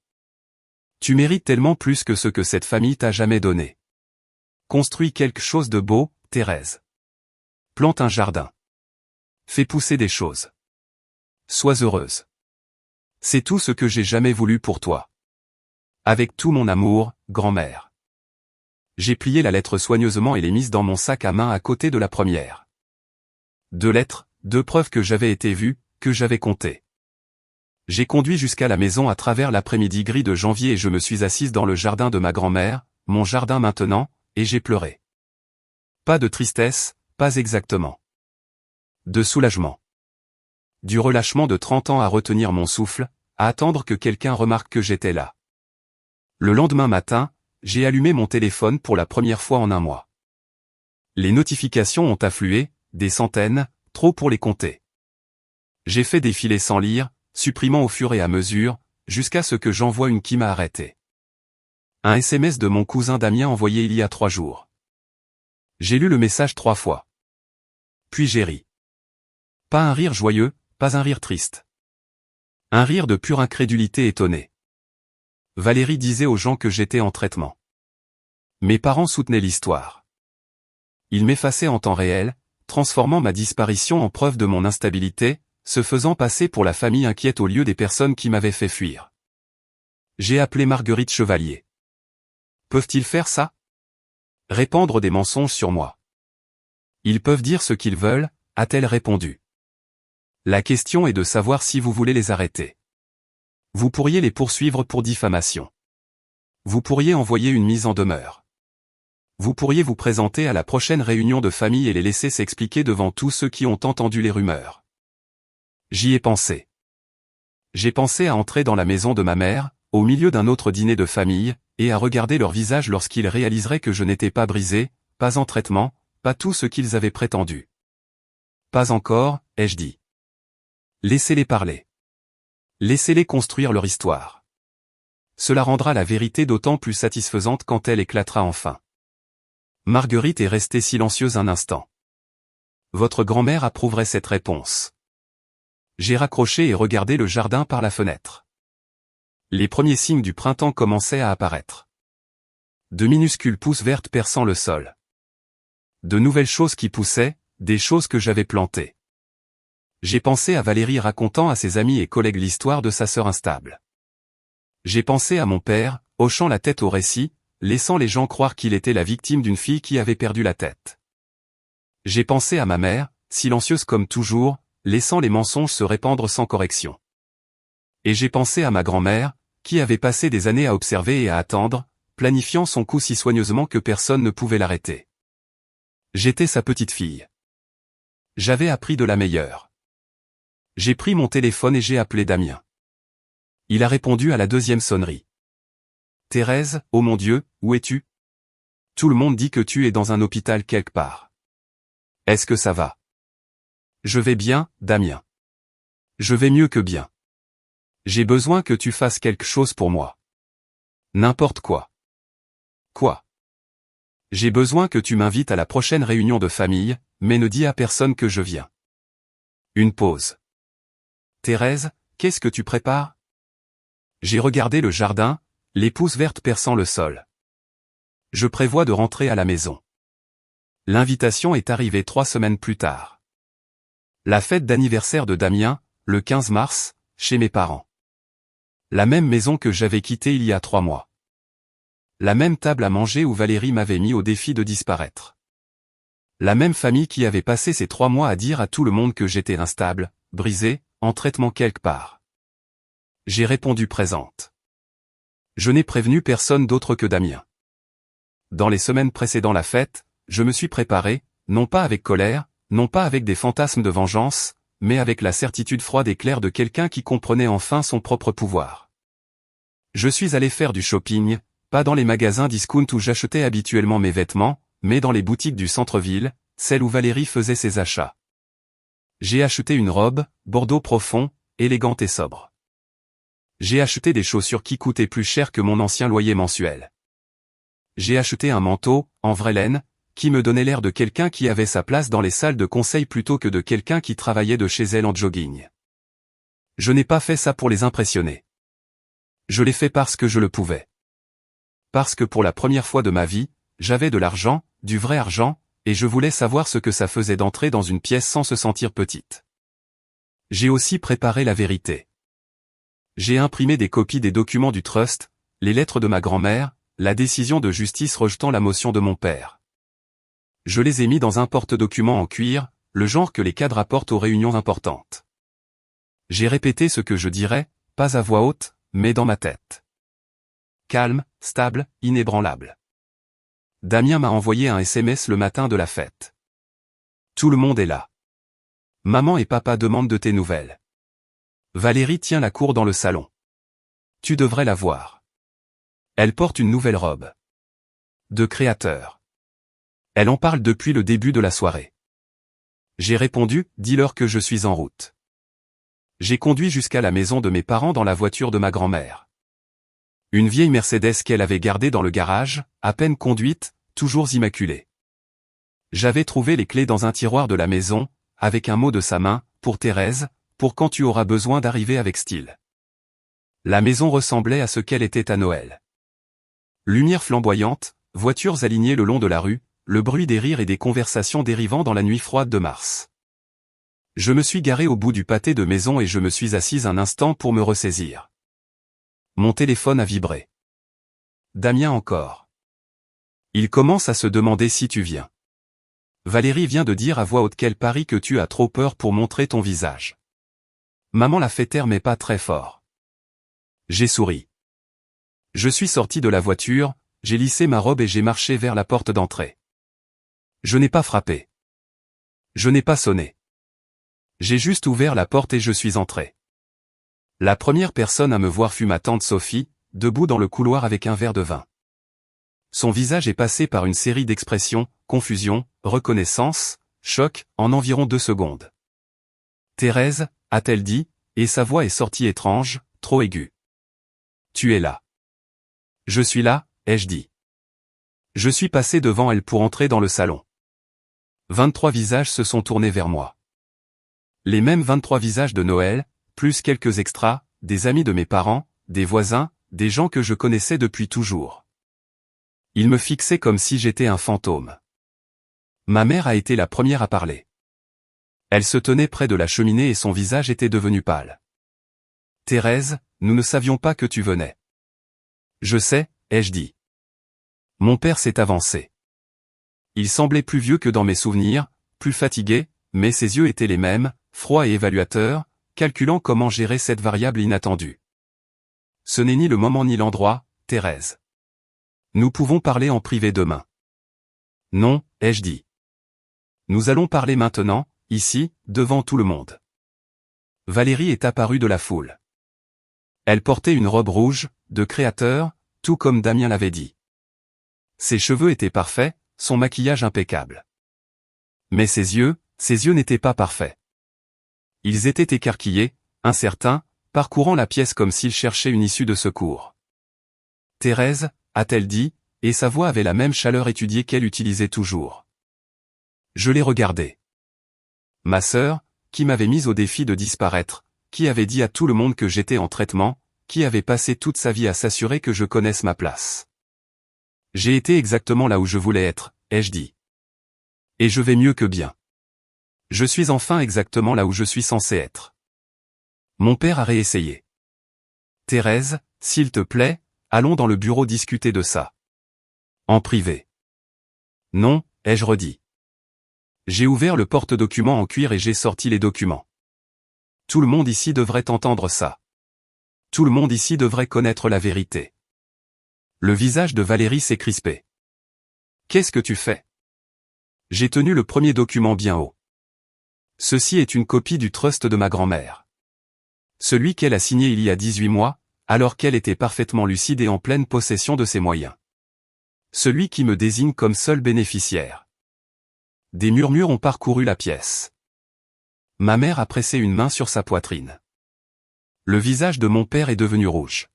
Tu mérites tellement plus que ce que cette famille t'a jamais donné. Construis quelque chose de beau, Thérèse. Plante un jardin. Fais pousser des choses. Sois heureuse. C'est tout ce que j'ai jamais voulu pour toi. Avec tout mon amour, grand-mère. J'ai plié la lettre soigneusement et l'ai mise dans mon sac à main à côté de la première. 2 lettres, 2 preuves que j'avais été vu, que j'avais compté. J'ai conduit jusqu'à la maison à travers l'après-midi gris de janvier et je me suis assise dans le jardin de ma grand-mère, mon jardin maintenant, et j'ai pleuré. Pas de tristesse, pas exactement. De soulagement. Du relâchement de 30 ans à retenir mon souffle, à attendre que quelqu'un remarque que j'étais là. Le lendemain matin, j'ai allumé mon téléphone pour la première fois en 1 mois. Les notifications ont afflué, des centaines, trop pour les compter. J'ai fait défiler sans lire, supprimant au fur et à mesure, jusqu'à ce que j'envoie une qui m'a arrêté. Un SMS de mon cousin Damien envoyé il y a 3 jours. J'ai lu le message 3 fois. Puis j'ai ri. Pas un rire joyeux, pas un rire triste. Un rire de pure incrédulité étonnée. Valérie disait aux gens que j'étais en traitement. Mes parents soutenaient l'histoire. Ils m'effaçaient en temps réel, transformant ma disparition en preuve de mon instabilité, se faisant passer pour la famille inquiète au lieu des personnes qui m'avaient fait fuir. J'ai appelé Marguerite Chevalier. Peuvent-ils faire ça? Répandre des mensonges sur moi. Ils peuvent dire ce qu'ils veulent, a-t-elle répondu. La question est de savoir si vous voulez les arrêter. Vous pourriez les poursuivre pour diffamation. Vous pourriez envoyer une mise en demeure. Vous pourriez vous présenter à la prochaine réunion de famille et les laisser s'expliquer devant tous ceux qui ont entendu les rumeurs. J'y ai pensé. J'ai pensé à entrer dans la maison de ma mère, au milieu d'un autre dîner de famille, et à regarder leur visage lorsqu'ils réaliseraient que je n'étais pas brisé, pas en traitement, pas tout ce qu'ils avaient prétendu. Pas encore, ai-je dit. Laissez-les parler. Laissez-les construire leur histoire. Cela rendra la vérité d'autant plus satisfaisante quand elle éclatera enfin. Marguerite est restée silencieuse un instant. Votre grand-mère approuverait cette réponse. J'ai raccroché et regardé le jardin par la fenêtre. Les premiers signes du printemps commençaient à apparaître. De minuscules pousses vertes perçant le sol. De nouvelles choses qui poussaient, des choses que j'avais plantées. J'ai pensé à Valérie racontant à ses amis et collègues l'histoire de sa sœur instable. J'ai pensé à mon père, hochant la tête au récit, laissant les gens croire qu'il était la victime d'une fille qui avait perdu la tête. J'ai pensé à ma mère, silencieuse comme toujours, laissant les mensonges se répandre sans correction. Et j'ai pensé à ma grand-mère, qui avait passé des années à observer et à attendre, planifiant son coup si soigneusement que personne ne pouvait l'arrêter. J'étais sa petite fille. J'avais appris de la meilleure. J'ai pris mon téléphone et j'ai appelé Damien. Il a répondu à la deuxième sonnerie. Thérèse, oh mon Dieu, où es-tu? Tout le monde dit que tu es dans un hôpital quelque part. Est-ce que ça va? Je vais bien, Damien. Je vais mieux que bien. J'ai besoin que tu fasses quelque chose pour moi. N'importe quoi. Quoi? J'ai besoin que tu m'invites à la prochaine réunion de famille, mais ne dis à personne que je viens. Une pause. Thérèse, qu'est-ce que tu prépares? J'ai regardé le jardin, les pousses vertes perçant le sol. Je prévois de rentrer à la maison. L'invitation est arrivée 3 semaines plus tard. La fête d'anniversaire de Damien, le 15 mars, chez mes parents. La même maison que j'avais quittée il y a 3 mois. La même table à manger où Valérie m'avait mis au défi de disparaître. La même famille qui avait passé ces 3 mois à dire à tout le monde que j'étais instable, brisé, en traitement quelque part. J'ai répondu présente. Je n'ai prévenu personne d'autre que Damien. Dans les semaines précédant la fête, je me suis préparé, non pas avec colère, non pas avec des fantasmes de vengeance, mais avec la certitude froide et claire de quelqu'un qui comprenait enfin son propre pouvoir. Je suis allé faire du shopping, pas dans les magasins discount où j'achetais habituellement mes vêtements, mais dans les boutiques du centre-ville, celles où Valérie faisait ses achats. J'ai acheté une robe, bordeaux profond, élégante et sobre. J'ai acheté des chaussures qui coûtaient plus cher que mon ancien loyer mensuel. J'ai acheté un manteau, en vraie laine, qui me donnait l'air de quelqu'un qui avait sa place dans les salles de conseil plutôt que de quelqu'un qui travaillait de chez elle en jogging. Je n'ai pas fait ça pour les impressionner. Je l'ai fait parce que je le pouvais. Parce que pour la première fois de ma vie, j'avais de l'argent, du vrai argent, et je voulais savoir ce que ça faisait d'entrer dans une pièce sans se sentir petite. J'ai aussi préparé la vérité. J'ai imprimé des copies des documents du trust, les lettres de ma grand-mère, la décision de justice rejetant la motion de mon père. Je les ai mis dans un porte-documents en cuir, le genre que les cadres apportent aux réunions importantes. J'ai répété ce que je dirais, pas à voix haute, mais dans ma tête. Calme, stable, inébranlable. Damien m'a envoyé un SMS le matin de la fête. Tout le monde est là. Maman et papa demandent de tes nouvelles. Valérie tient la cour dans le salon. Tu devrais la voir. Elle porte une nouvelle robe. De créateur. Elle en parle depuis le début de la soirée. J'ai répondu, dis-leur que je suis en route. J'ai conduit jusqu'à la maison de mes parents dans la voiture de ma grand-mère. Une vieille Mercedes qu'elle avait gardée dans le garage, à peine conduite, toujours immaculée. J'avais trouvé les clés dans un tiroir de la maison, avec un mot de sa main, pour Thérèse, pour quand tu auras besoin d'arriver avec style. La maison ressemblait à ce qu'elle était à Noël. Lumière flamboyante, voitures alignées le long de la rue, le bruit des rires et des conversations dérivant dans la nuit froide de mars. Je me suis garé au bout du pâté de maison et je me suis assise un instant pour me ressaisir. Mon téléphone a vibré. Damien encore. Il commence à se demander si tu viens. Valérie vient de dire à voix haute qu'elle parie que tu as trop peur pour montrer ton visage. Maman l'a fait taire mais pas très fort. J'ai souri. Je suis sorti de la voiture, j'ai lissé ma robe et j'ai marché vers la porte d'entrée. Je n'ai pas frappé. Je n'ai pas sonné. J'ai juste ouvert la porte et je suis entré. La première personne à me voir fut ma tante Sophie, debout dans le couloir avec un verre de vin. Son visage est passé par une série d'expressions, confusion, reconnaissance, choc, en environ 2 secondes. Thérèse, a-t-elle dit, et sa voix est sortie étrange, trop aiguë. Tu es là. Je suis là, ai-je dit. Je suis passé devant elle pour entrer dans le salon. 23 visages se sont tournés vers moi. Les mêmes 23 visages de Noël, plus quelques extras, des amis de mes parents, des voisins, des gens que je connaissais depuis toujours. Ils me fixaient comme si j'étais un fantôme. Ma mère a été la première à parler. Elle se tenait près de la cheminée et son visage était devenu pâle. Thérèse, nous ne savions pas que tu venais. Je sais, ai-je dit. Mon père s'est avancé. Il semblait plus vieux que dans mes souvenirs, plus fatigué, mais ses yeux étaient les mêmes, froids et évaluateurs, calculant comment gérer cette variable inattendue. Ce n'est ni le moment ni l'endroit, Thérèse. Nous pouvons parler en privé demain. Non, ai-je dit. Nous allons parler maintenant, ici, devant tout le monde. Valérie est apparue de la foule. Elle portait une robe rouge, de créateur, tout comme Damien l'avait dit. Ses cheveux étaient parfaits, son maquillage impeccable. Mais ses yeux n'étaient pas parfaits. Ils étaient écarquillés, incertains, parcourant la pièce comme s'ils cherchaient une issue de secours. Thérèse, a-t-elle dit, et sa voix avait la même chaleur étudiée qu'elle utilisait toujours. Je l'ai regardée. Ma sœur, qui m'avait mise au défi de disparaître, qui avait dit à tout le monde que j'étais en traitement, qui avait passé toute sa vie à s'assurer que je connaisse ma place. J'ai été exactement là où je voulais être, ai-je dit. Et je vais mieux que bien. Je suis enfin exactement là où je suis censé être. Mon père a réessayé. Thérèse, s'il te plaît, allons dans le bureau discuter de ça. En privé. Non, ai-je redit. J'ai ouvert le porte-documents en cuir et j'ai sorti les documents. Tout le monde ici devrait entendre ça. Tout le monde ici devrait connaître la vérité. Le visage de Valérie s'est crispé. Qu'est-ce que tu fais? J'ai tenu le premier document bien haut. Ceci est une copie du trust de ma grand-mère. Celui qu'elle a signé il y a 18 mois, alors qu'elle était parfaitement lucide et en pleine possession de ses moyens. Celui qui me désigne comme seul bénéficiaire. Des murmures ont parcouru la pièce. Ma mère a pressé une main sur sa poitrine. Le visage de mon père est devenu rouge.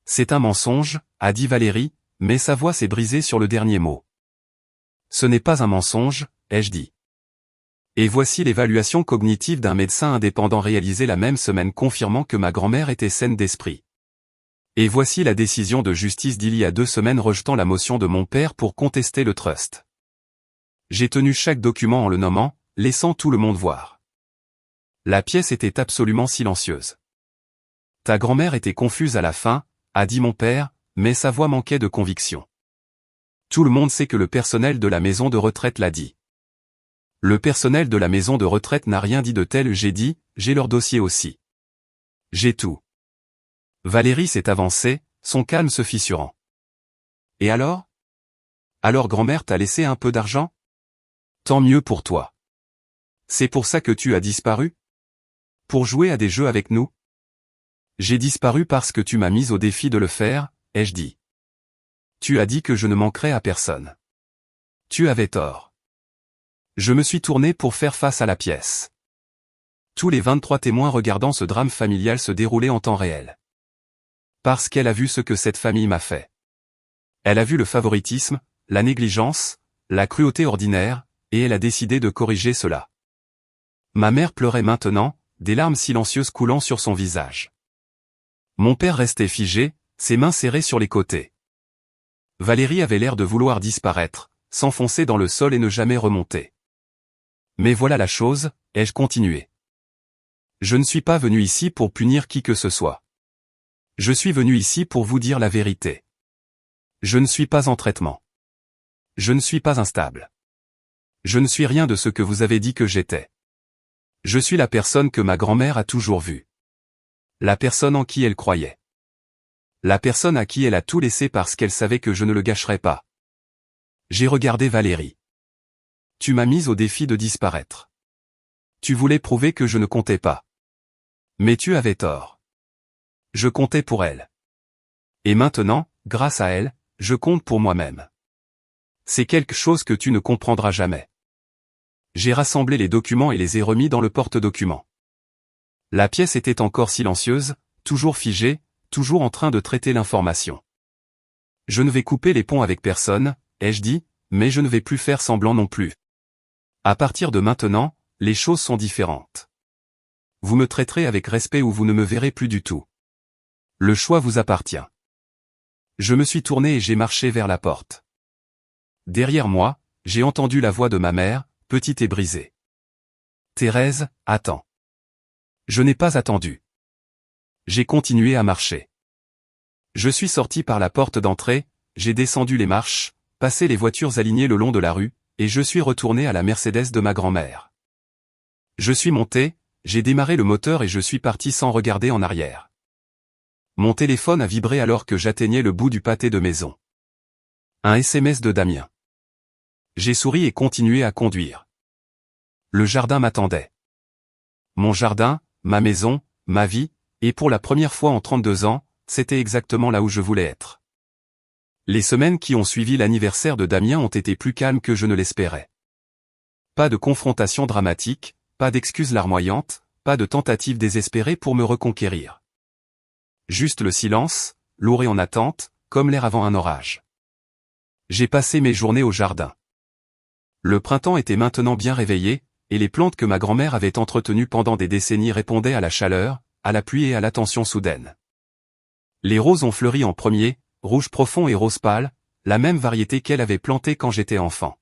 C'est un mensonge, a dit Valérie, mais sa voix s'est brisée sur le dernier mot. Ce n'est pas un mensonge, ai-je dit. Et voici l'évaluation cognitive d'un médecin indépendant réalisée la même semaine confirmant que ma grand-mère était saine d'esprit. Et voici la décision de justice d'il y a 2 semaines rejetant la motion de mon père pour contester le trust. J'ai tenu chaque document en le nommant, laissant tout le monde voir. La pièce était absolument silencieuse. Ta grand-mère était confuse à la fin, a dit mon père, mais sa voix manquait de conviction. Tout le monde sait que le personnel de la maison de retraite l'a dit. Le personnel de la maison de retraite n'a rien dit de tel, j'ai dit, j'ai leur dossier aussi. J'ai tout. Valérie s'est avancée, son calme se fissurant. Et alors? Alors grand-mère t'a laissé un peu d'argent? Tant mieux pour toi. C'est pour ça que tu as disparu? Pour jouer à des jeux avec nous? J'ai disparu parce que tu m'as mise au défi de le faire, ai-je dit. Tu as dit que je ne manquerais à personne. Tu avais tort. Je me suis tourné pour faire face à la pièce. Tous les 23 témoins regardant ce drame familial se dérouler en temps réel. Parce qu'elle a vu ce que cette famille m'a fait. Elle a vu le favoritisme, la négligence, la cruauté ordinaire, et elle a décidé de corriger cela. Ma mère pleurait maintenant, des larmes silencieuses coulant sur son visage. Mon père restait figé, ses mains serrées sur les côtés. Valérie avait l'air de vouloir disparaître, s'enfoncer dans le sol et ne jamais remonter. Mais voilà la chose, ai-je continué. Je ne suis pas venu ici pour punir qui que ce soit. Je suis venu ici pour vous dire la vérité. Je ne suis pas en traitement. Je ne suis pas instable. Je ne suis rien de ce que vous avez dit que j'étais. Je suis la personne que ma grand-mère a toujours vue. La personne en qui elle croyait. La personne à qui elle a tout laissé parce qu'elle savait que je ne le gâcherais pas. J'ai regardé Valérie. Tu m'as mise au défi de disparaître. Tu voulais prouver que je ne comptais pas. Mais tu avais tort. Je comptais pour elle. Et maintenant, grâce à elle, je compte pour moi-même. C'est quelque chose que tu ne comprendras jamais. J'ai rassemblé les documents et les ai remis dans le porte-documents. La pièce était encore silencieuse, toujours figée, toujours en train de traiter l'information. Je ne vais couper les ponts avec personne, ai-je dit, mais je ne vais plus faire semblant non plus. À partir de maintenant, les choses sont différentes. Vous me traiterez avec respect ou vous ne me verrez plus du tout. Le choix vous appartient. Je me suis tourné et j'ai marché vers la porte. Derrière moi, j'ai entendu la voix de ma mère, petite et brisée. Thérèse, attends. Je n'ai pas attendu. J'ai continué à marcher. Je suis sorti par la porte d'entrée, j'ai descendu les marches, passé les voitures alignées le long de la rue, et je suis retourné à la Mercedes de ma grand-mère. Je suis monté, j'ai démarré le moteur et je suis parti sans regarder en arrière. Mon téléphone a vibré alors que j'atteignais le bout du pâté de maison. Un SMS de Damien. J'ai souri et continué à conduire. Le jardin m'attendait. Mon jardin, ma maison, ma vie, Et pour la première fois en 32 ans, c'était exactement là où je voulais être. Les semaines qui ont suivi l'anniversaire de Damien ont été plus calmes que je ne l'espérais. Pas de confrontation dramatique, pas d'excuses larmoyantes, pas de tentatives désespérées pour me reconquérir. Juste le silence, lourd et en attente, comme l'air avant un orage. J'ai passé mes journées au jardin. Le printemps était maintenant bien réveillé, et les plantes que ma grand-mère avait entretenues pendant des décennies répondaient à la chaleur, à la pluie et à l'attention soudaine. Les roses ont fleuri en premier, rouge profond et rose pâle, la même variété qu'elle avait plantée quand j'étais enfant.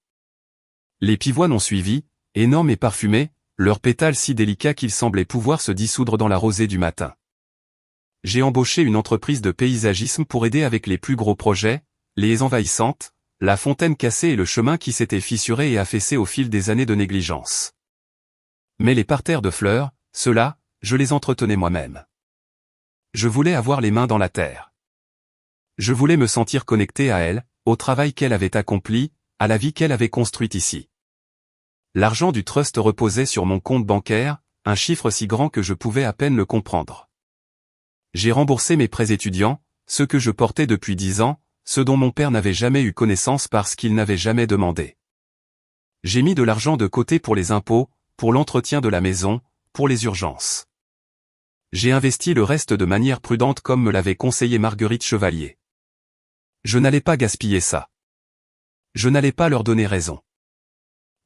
Les pivoines ont suivi, énormes et parfumés, leurs pétales si délicats qu'ils semblaient pouvoir se dissoudre dans la rosée du matin. J'ai embauché une entreprise de paysagisme pour aider avec les plus gros projets, les haies envahissantes, la fontaine cassée et le chemin qui s'était fissuré et affaissé au fil des années de négligence. Mais les parterres de fleurs, ceux-là, je les entretenais moi-même. Je voulais avoir les mains dans la terre. Je voulais me sentir connecté à elle, au travail qu'elle avait accompli, à la vie qu'elle avait construite ici. L'argent du trust reposait sur mon compte bancaire, un chiffre si grand que je pouvais à peine le comprendre. J'ai remboursé mes prêts étudiants, ceux que je portais depuis 10 ans, ceux dont mon père n'avait jamais eu connaissance parce qu'il n'avait jamais demandé. J'ai mis de l'argent de côté pour les impôts, pour l'entretien de la maison, pour les urgences. J'ai investi le reste de manière prudente comme me l'avait conseillé Marguerite Chevalier. Je n'allais pas gaspiller ça. Je n'allais pas leur donner raison.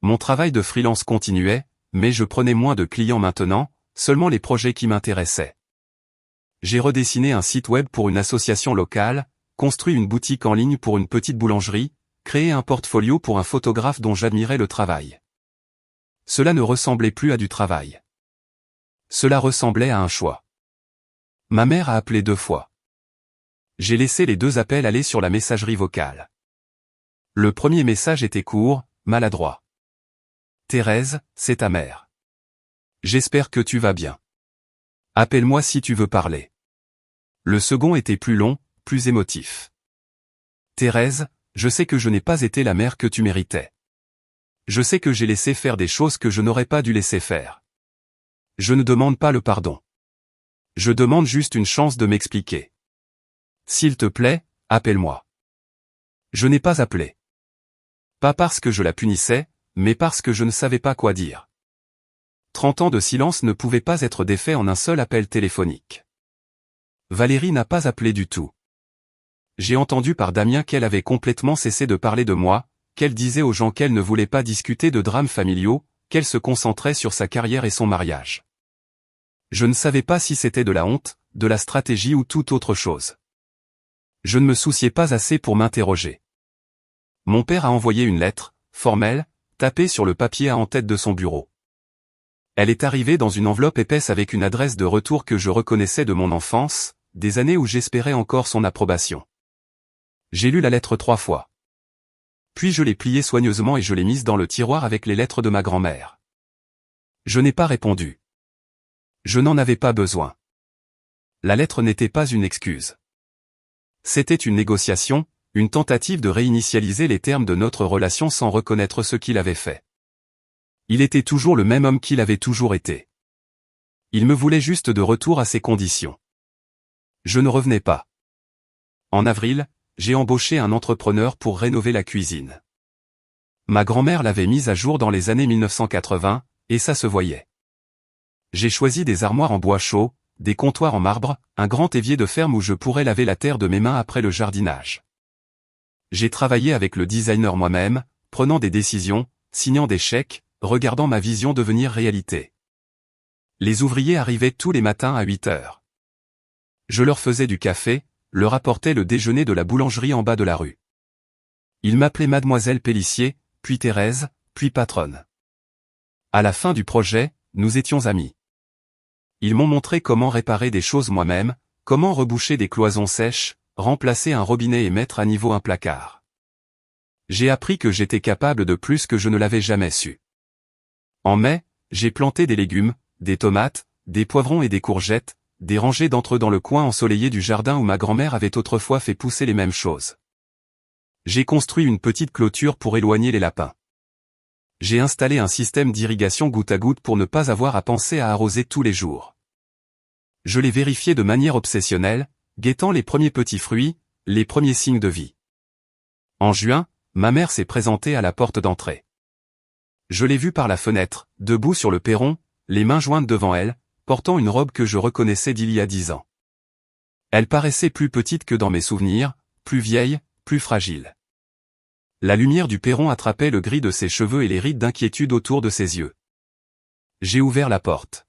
Mon travail de freelance continuait, mais je prenais moins de clients maintenant, seulement les projets qui m'intéressaient. J'ai redessiné un site web pour une association locale, construit une boutique en ligne pour une petite boulangerie, créé un portfolio pour un photographe dont j'admirais le travail. Cela ne ressemblait plus à du travail. Cela ressemblait à un choix. Ma mère a appelé 2 fois. J'ai laissé les 2 appels aller sur la messagerie vocale. Le premier message était court, maladroit. Thérèse, c'est ta mère. J'espère que tu vas bien. Appelle-moi si tu veux parler. Le second était plus long, plus émotif. Thérèse, je sais que je n'ai pas été la mère que tu méritais. Je sais que j'ai laissé faire des choses que je n'aurais pas dû laisser faire. Je ne demande pas le pardon. Je demande juste une chance de m'expliquer. S'il te plaît, appelle-moi. Je n'ai pas appelé. Pas parce que je la punissais, mais parce que je ne savais pas quoi dire. 30 ans de silence ne pouvaient pas être défaits en un seul appel téléphonique. Valérie n'a pas appelé du tout. J'ai entendu par Damien qu'elle avait complètement cessé de parler de moi, qu'elle disait aux gens qu'elle ne voulait pas discuter de drames familiaux, qu'elle se concentrait sur sa carrière et son mariage. Je ne savais pas si c'était de la honte, de la stratégie ou toute autre chose. Je ne me souciais pas assez pour m'interroger. Mon père a envoyé une lettre, formelle, tapée sur le papier en tête de son bureau. Elle est arrivée dans une enveloppe épaisse avec une adresse de retour que je reconnaissais de mon enfance, des années où j'espérais encore son approbation. J'ai lu la lettre 3 fois. Puis je l'ai pliée soigneusement et je l'ai mise dans le tiroir avec les lettres de ma grand-mère. Je n'ai pas répondu. Je n'en avais pas besoin. La lettre n'était pas une excuse. C'était une négociation, une tentative de réinitialiser les termes de notre relation sans reconnaître ce qu'il avait fait. Il était toujours le même homme qu'il avait toujours été. Il me voulait juste de retour à ses conditions. Je ne revenais pas. En avril, j'ai embauché un entrepreneur pour rénover la cuisine. Ma grand-mère l'avait mise à jour dans les années 1980, et ça se voyait. J'ai choisi des armoires en bois chaud, des comptoirs en marbre, un grand évier de ferme où je pourrais laver la terre de mes mains après le jardinage. J'ai travaillé avec le designer moi-même, prenant des décisions, signant des chèques, regardant ma vision devenir réalité. Les ouvriers arrivaient tous les matins à 8 heures. Je leur faisais du café, leur apportais le déjeuner de la boulangerie en bas de la rue. Ils m'appelaient Mademoiselle Pélissier, puis Thérèse, puis patronne. À la fin du projet, nous étions amis. Ils m'ont montré comment réparer des choses moi-même, comment reboucher des cloisons sèches, remplacer un robinet et mettre à niveau un placard. J'ai appris que j'étais capable de plus que je ne l'avais jamais su. En mai, j'ai planté des légumes, des tomates, des poivrons et des courgettes, des rangées d'entre eux dans le coin ensoleillé du jardin où ma grand-mère avait autrefois fait pousser les mêmes choses. J'ai construit une petite clôture pour éloigner les lapins. J'ai installé un système d'irrigation goutte à goutte pour ne pas avoir à penser à arroser tous les jours. Je les vérifiais de manière obsessionnelle, guettant les premiers petits fruits, les premiers signes de vie. En juin, ma mère s'est présentée à la porte d'entrée. Je l'ai vue par la fenêtre, debout sur le perron, les mains jointes devant elle, portant une robe que je reconnaissais d'il y a 10 ans. Elle paraissait plus petite que dans mes souvenirs, plus vieille, plus fragile. La lumière du perron attrapait le gris de ses cheveux et les rides d'inquiétude autour de ses yeux. J'ai ouvert la porte.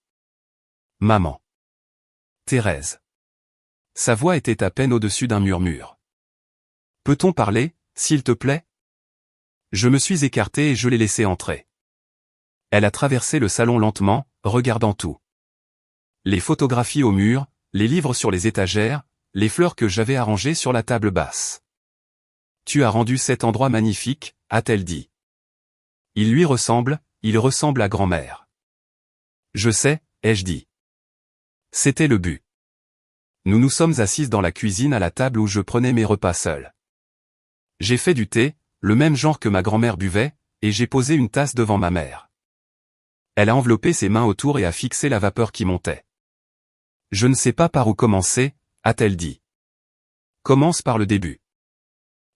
Maman. Thérèse. Sa voix était à peine au-dessus d'un murmure. Peut-on parler, s'il te plaît? Je me suis écarté et je l'ai laissée entrer. Elle a traversé le salon lentement, regardant tout. Les photographies au mur, les livres sur les étagères, les fleurs que j'avais arrangées sur la table basse. Tu as rendu cet endroit magnifique, a-t-elle dit. Il lui ressemble, il ressemble à grand-mère. Je sais, ai-je dit. C'était le but. Nous nous sommes assises dans la cuisine à la table où je prenais mes repas seul. J'ai fait du thé, le même genre que ma grand-mère buvait, et j'ai posé une tasse devant ma mère. Elle a enveloppé ses mains autour et a fixé la vapeur qui montait. Je ne sais pas par où commencer, a-t-elle dit. Commence par le début.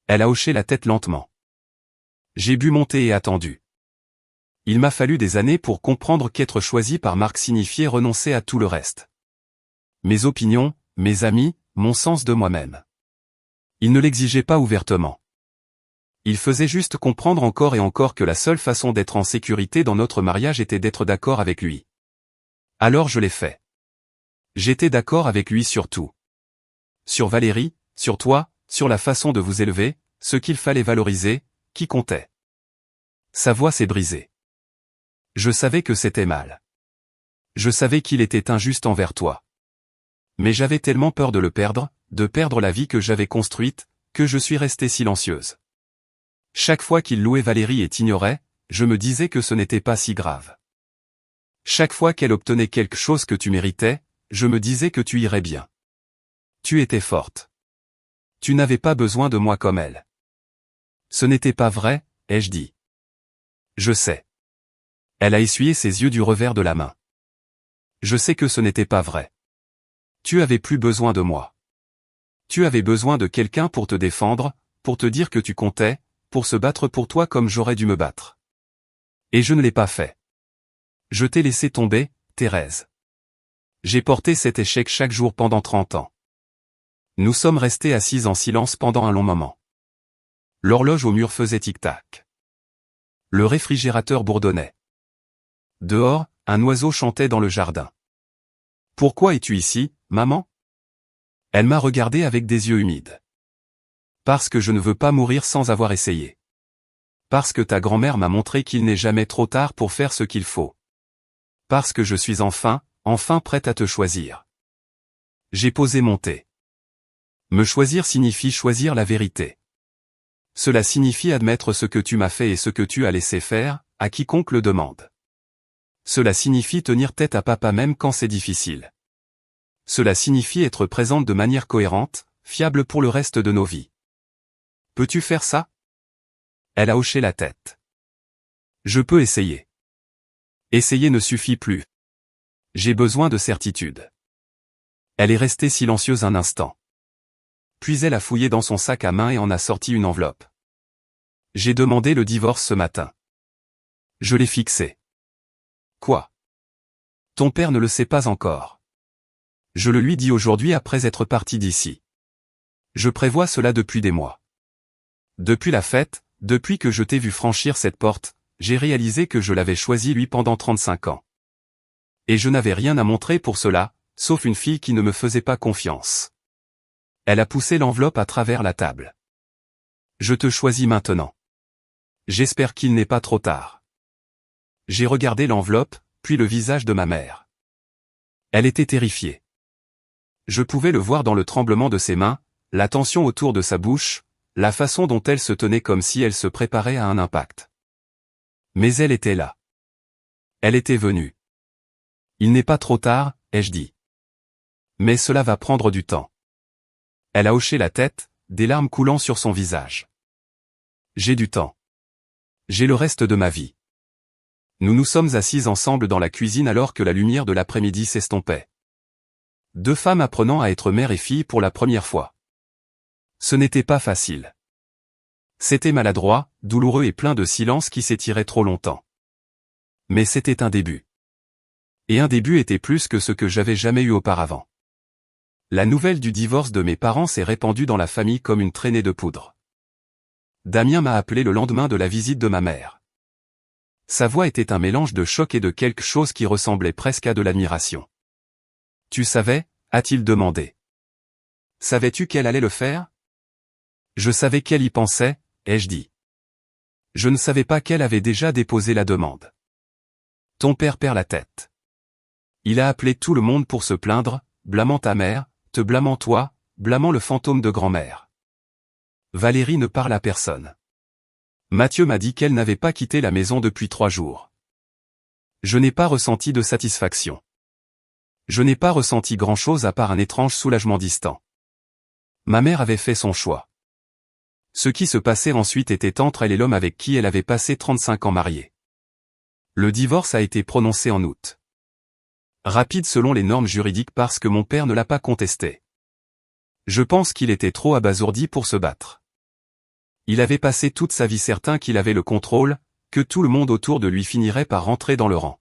Elle a hoché la tête lentement. J'ai bu mon thé et attendu. Il m'a fallu des années pour comprendre qu'être choisi par Marc signifiait renoncer à tout le reste. Mes opinions, mes amis, mon sens de moi-même. Il ne l'exigeait pas ouvertement. Il faisait juste comprendre encore et encore que la seule façon d'être en sécurité dans notre mariage était d'être d'accord avec lui. Alors je l'ai fait. J'étais d'accord avec lui sur tout. Sur Valérie, sur toi, sur la façon de vous élever, ce qu'il fallait valoriser, qui comptait. Sa voix s'est brisée. Je savais que c'était mal. Je savais qu'il était injuste envers toi. Mais j'avais tellement peur de le perdre, de perdre la vie que j'avais construite, que je suis restée silencieuse. Chaque fois qu'il louait Valérie et t'ignorait, je me disais que ce n'était pas si grave. Chaque fois qu'elle obtenait quelque chose que tu méritais, je me disais que tu irais bien. Tu étais forte. Tu n'avais pas besoin de moi comme elle. Ce n'était pas vrai, ai-je dit. Je sais. Elle a essuyé ses yeux du revers de la main. Je sais que ce n'était pas vrai. Tu avais plus besoin de moi. Tu avais besoin de quelqu'un pour te défendre, pour te dire que tu comptais, pour se battre pour toi comme j'aurais dû me battre. Et je ne l'ai pas fait. Je t'ai laissé tomber, Thérèse. J'ai porté cet échec chaque jour pendant 30 ans. Nous sommes restés assises en silence pendant un long moment. L'horloge au mur faisait tic-tac. Le réfrigérateur bourdonnait. Dehors, un oiseau chantait dans le jardin. Pourquoi es-tu ici, maman? Elle m'a regardé avec des yeux humides. Parce que je ne veux pas mourir sans avoir essayé. Parce que ta grand-mère m'a montré qu'il n'est jamais trop tard pour faire ce qu'il faut. Parce que je suis enfin prête à te choisir. J'ai posé mon thé. Me choisir signifie choisir la vérité. Cela signifie admettre ce que tu m'as fait et ce que tu as laissé faire, à quiconque le demande. Cela signifie tenir tête à papa même quand c'est difficile. Cela signifie être présente de manière cohérente, fiable pour le reste de nos vies. Peux-tu faire ça? Elle a hoché la tête. Je peux essayer. Essayer ne suffit plus. J'ai besoin de certitude. Elle est restée silencieuse un instant. Puis elle a fouillé dans son sac à main et en a sorti une enveloppe. J'ai demandé le divorce ce matin. Je l'ai fixé. Quoi? Ton père ne le sait pas encore. Je le lui dis aujourd'hui après être parti d'ici. Je prévois cela depuis des mois. Depuis la fête, depuis que je t'ai vu franchir cette porte, j'ai réalisé que je l'avais choisi lui pendant 35 ans. Et je n'avais rien à montrer pour cela, sauf une fille qui ne me faisait pas confiance. Elle a poussé l'enveloppe à travers la table. Je te choisis maintenant. J'espère qu'il n'est pas trop tard. J'ai regardé l'enveloppe, puis le visage de ma mère. Elle était terrifiée. Je pouvais le voir dans le tremblement de ses mains, la tension autour de sa bouche, la façon dont elle se tenait comme si elle se préparait à un impact. Mais elle était là. Elle était venue. Il n'est pas trop tard, ai-je dit. Mais cela va prendre du temps. Elle a hoché la tête, des larmes coulant sur son visage. J'ai du temps. J'ai le reste de ma vie. Nous nous sommes assises ensemble dans la cuisine alors que la lumière de l'après-midi s'estompait. Deux femmes apprenant à être mère et fille pour la première fois. Ce n'était pas facile. C'était maladroit, douloureux et plein de silence qui s'étirait trop longtemps. Mais c'était un début. Et un début était plus que ce que j'avais jamais eu auparavant. La nouvelle du divorce de mes parents s'est répandue dans la famille comme une traînée de poudre. Damien m'a appelé le lendemain de la visite de ma mère. Sa voix était un mélange de choc et de quelque chose qui ressemblait presque à de l'admiration. « Tu savais ?» a-t-il demandé. « Savais-tu qu'elle allait le faire ?» Je savais qu'elle y pensait, ai-je dit. Je ne savais pas qu'elle avait déjà déposé la demande. Ton père perd la tête. Il a appelé tout le monde pour se plaindre, blâmant ta mère, te blâmant toi, blâmant le fantôme de grand-mère. Valérie ne parle à personne. Mathieu m'a dit qu'elle n'avait pas quitté la maison depuis 3 jours. Je n'ai pas ressenti de satisfaction. Je n'ai pas ressenti grand-chose à part un étrange soulagement distant. Ma mère avait fait son choix. Ce qui se passait ensuite était entre elle et l'homme avec qui elle avait passé 35 ans mariée. Le divorce a été prononcé en août. Rapide selon les normes juridiques parce que mon père ne l'a pas contesté. Je pense qu'il était trop abasourdi pour se battre. Il avait passé toute sa vie certain qu'il avait le contrôle, que tout le monde autour de lui finirait par rentrer dans le rang.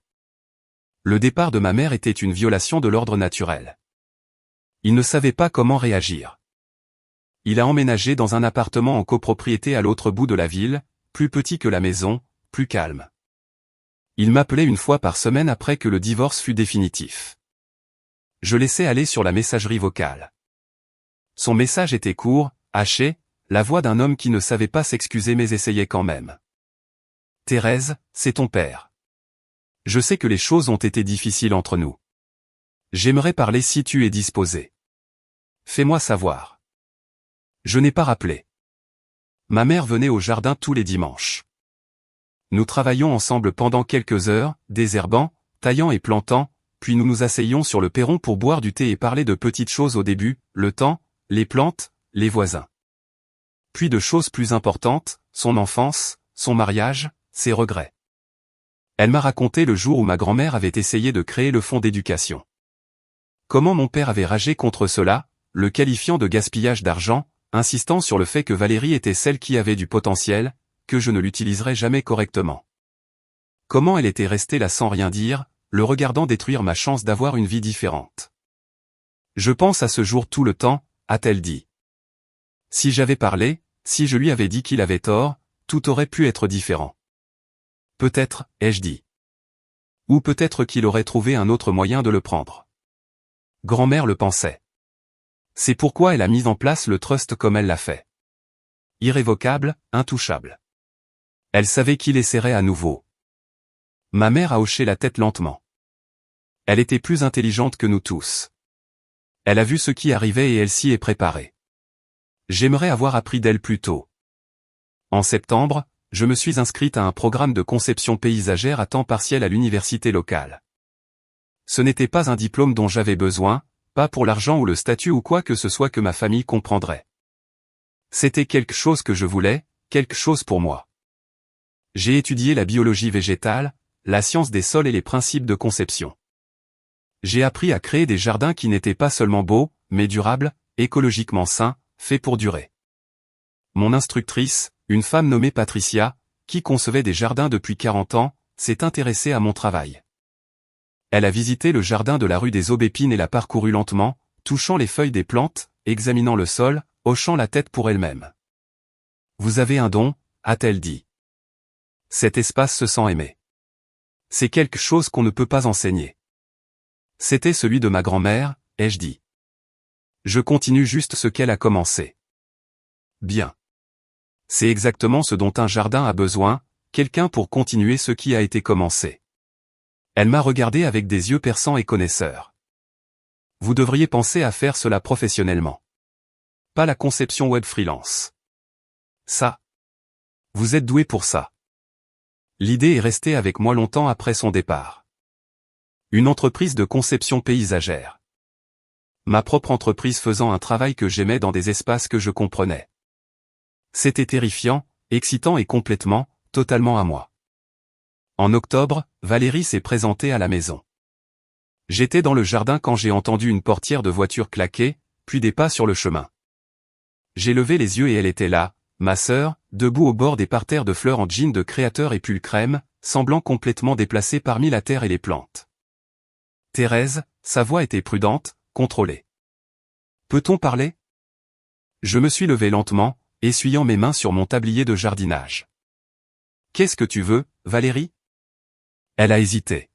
Le départ de ma mère était une violation de l'ordre naturel. Il ne savait pas comment réagir. Il a emménagé dans un appartement en copropriété à l'autre bout de la ville, plus petit que la maison, plus calme. Il m'appelait une fois par semaine après que le divorce fut définitif. Je laissais aller sur la messagerie vocale. Son message était court, haché, la voix d'un homme qui ne savait pas s'excuser mais essayait quand même. « Thérèse, c'est ton père. Je sais que les choses ont été difficiles entre nous. J'aimerais parler si tu es disposé. Fais-moi savoir. » Je n'ai pas rappelé. Ma mère venait au jardin tous les dimanches. Nous travaillions ensemble pendant quelques heures, désherbant, taillant et plantant, puis nous nous asseyions sur le perron pour boire du thé et parler de petites choses au début, le temps, les plantes, les voisins. Puis de choses plus importantes, son enfance, son mariage, ses regrets. Elle m'a raconté le jour où ma grand-mère avait essayé de créer le fonds d'éducation. Comment mon père avait ragé contre cela, le qualifiant de gaspillage d'argent, insistant sur le fait que Valérie était celle qui avait du potentiel, que je ne l'utiliserais jamais correctement. Comment elle était restée là sans rien dire, le regardant détruire ma chance d'avoir une vie différente. Je pense à ce jour tout le temps, a-t-elle dit. Si j'avais parlé, si je lui avais dit qu'il avait tort, tout aurait pu être différent. Peut-être, ai-je dit. Ou peut-être qu'il aurait trouvé un autre moyen de le prendre. Grand-mère le pensait. C'est pourquoi elle a mis en place le trust comme elle l'a fait. Irrévocable, intouchable. Elle savait qu'il essaierait à nouveau. Ma mère a hoché la tête lentement. Elle était plus intelligente que nous tous. Elle a vu ce qui arrivait et elle s'y est préparée. J'aimerais avoir appris d'elle plus tôt. En septembre, je me suis inscrite à un programme de conception paysagère à temps partiel à l'université locale. Ce n'était pas un diplôme dont j'avais besoin, pas pour l'argent ou le statut ou quoi que ce soit que ma famille comprendrait. C'était quelque chose que je voulais, quelque chose pour moi. J'ai étudié la biologie végétale, la science des sols et les principes de conception. J'ai appris à créer des jardins qui n'étaient pas seulement beaux, mais durables, écologiquement sains, faits pour durer. Mon instructrice, une femme nommée Patricia, qui concevait des jardins depuis 40 ans, s'est intéressée à mon travail. Elle a visité le jardin de la rue des Aubépines et l'a parcouru lentement, touchant les feuilles des plantes, examinant le sol, hochant la tête pour elle-même. « Vous avez un don », a-t-elle dit. Cet espace se sent aimé. C'est quelque chose qu'on ne peut pas enseigner. C'était celui de ma grand-mère, ai-je dit. Je continue juste ce qu'elle a commencé. Bien. C'est exactement ce dont un jardin a besoin, quelqu'un pour continuer ce qui a été commencé. Elle m'a regardé avec des yeux perçants et connaisseurs. Vous devriez penser à faire cela professionnellement. Pas la conception web freelance. Ça. Vous êtes doué pour ça. L'idée est restée avec moi longtemps après son départ. Une entreprise de conception paysagère. Ma propre entreprise faisant un travail que j'aimais dans des espaces que je comprenais. C'était terrifiant, excitant et complètement, totalement à moi. En octobre, Valérie s'est présentée à la maison. J'étais dans le jardin quand j'ai entendu une portière de voiture claquer, puis des pas sur le chemin. J'ai levé les yeux et elle était là, ma sœur, debout au bord des parterres de fleurs en jean de créateur et pull crème, semblant complètement déplacée parmi la terre et les plantes. Thérèse, sa voix était prudente, contrôlée. Peut-on parler? Je me suis levé lentement, essuyant mes mains sur mon tablier de jardinage. Qu'est-ce que tu veux, Valérie? Elle a hésité.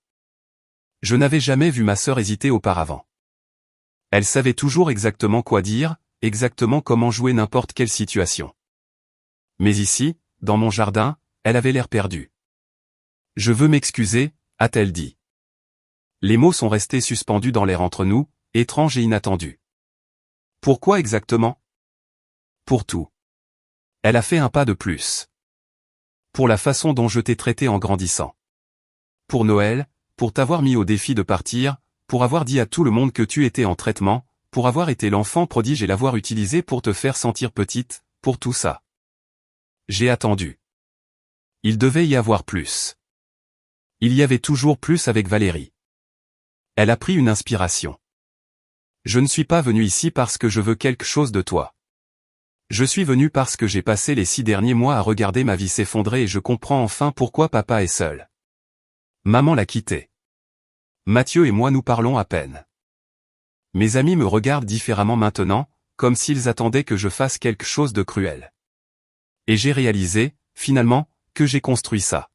Je n'avais jamais vu ma sœur hésiter auparavant. Elle savait toujours exactement quoi dire, exactement comment jouer n'importe quelle situation. Mais ici, dans mon jardin, elle avait l'air perdue. Je veux m'excuser, a-t-elle dit. Les mots sont restés suspendus dans l'air entre nous, étranges et inattendus. Pourquoi exactement? Pour tout. Elle a fait un pas de plus. Pour la façon dont je t'ai traité en grandissant. Pour Noël, pour t'avoir mis au défi de partir, pour avoir dit à tout le monde que tu étais en traitement, pour avoir été l'enfant prodige et l'avoir utilisé pour te faire sentir petite, pour tout ça. J'ai attendu. Il devait y avoir plus. Il y avait toujours plus avec Valérie. Elle a pris une inspiration. Je ne suis pas venu ici parce que je veux quelque chose de toi. Je suis venu parce que j'ai passé les 6 derniers mois à regarder ma vie s'effondrer et je comprends enfin pourquoi papa est seul. Maman l'a quitté. Mathieu et moi nous parlons à peine. Mes amis me regardent différemment maintenant, comme s'ils attendaient que je fasse quelque chose de cruel. Et j'ai réalisé, finalement, que j'ai construit ça.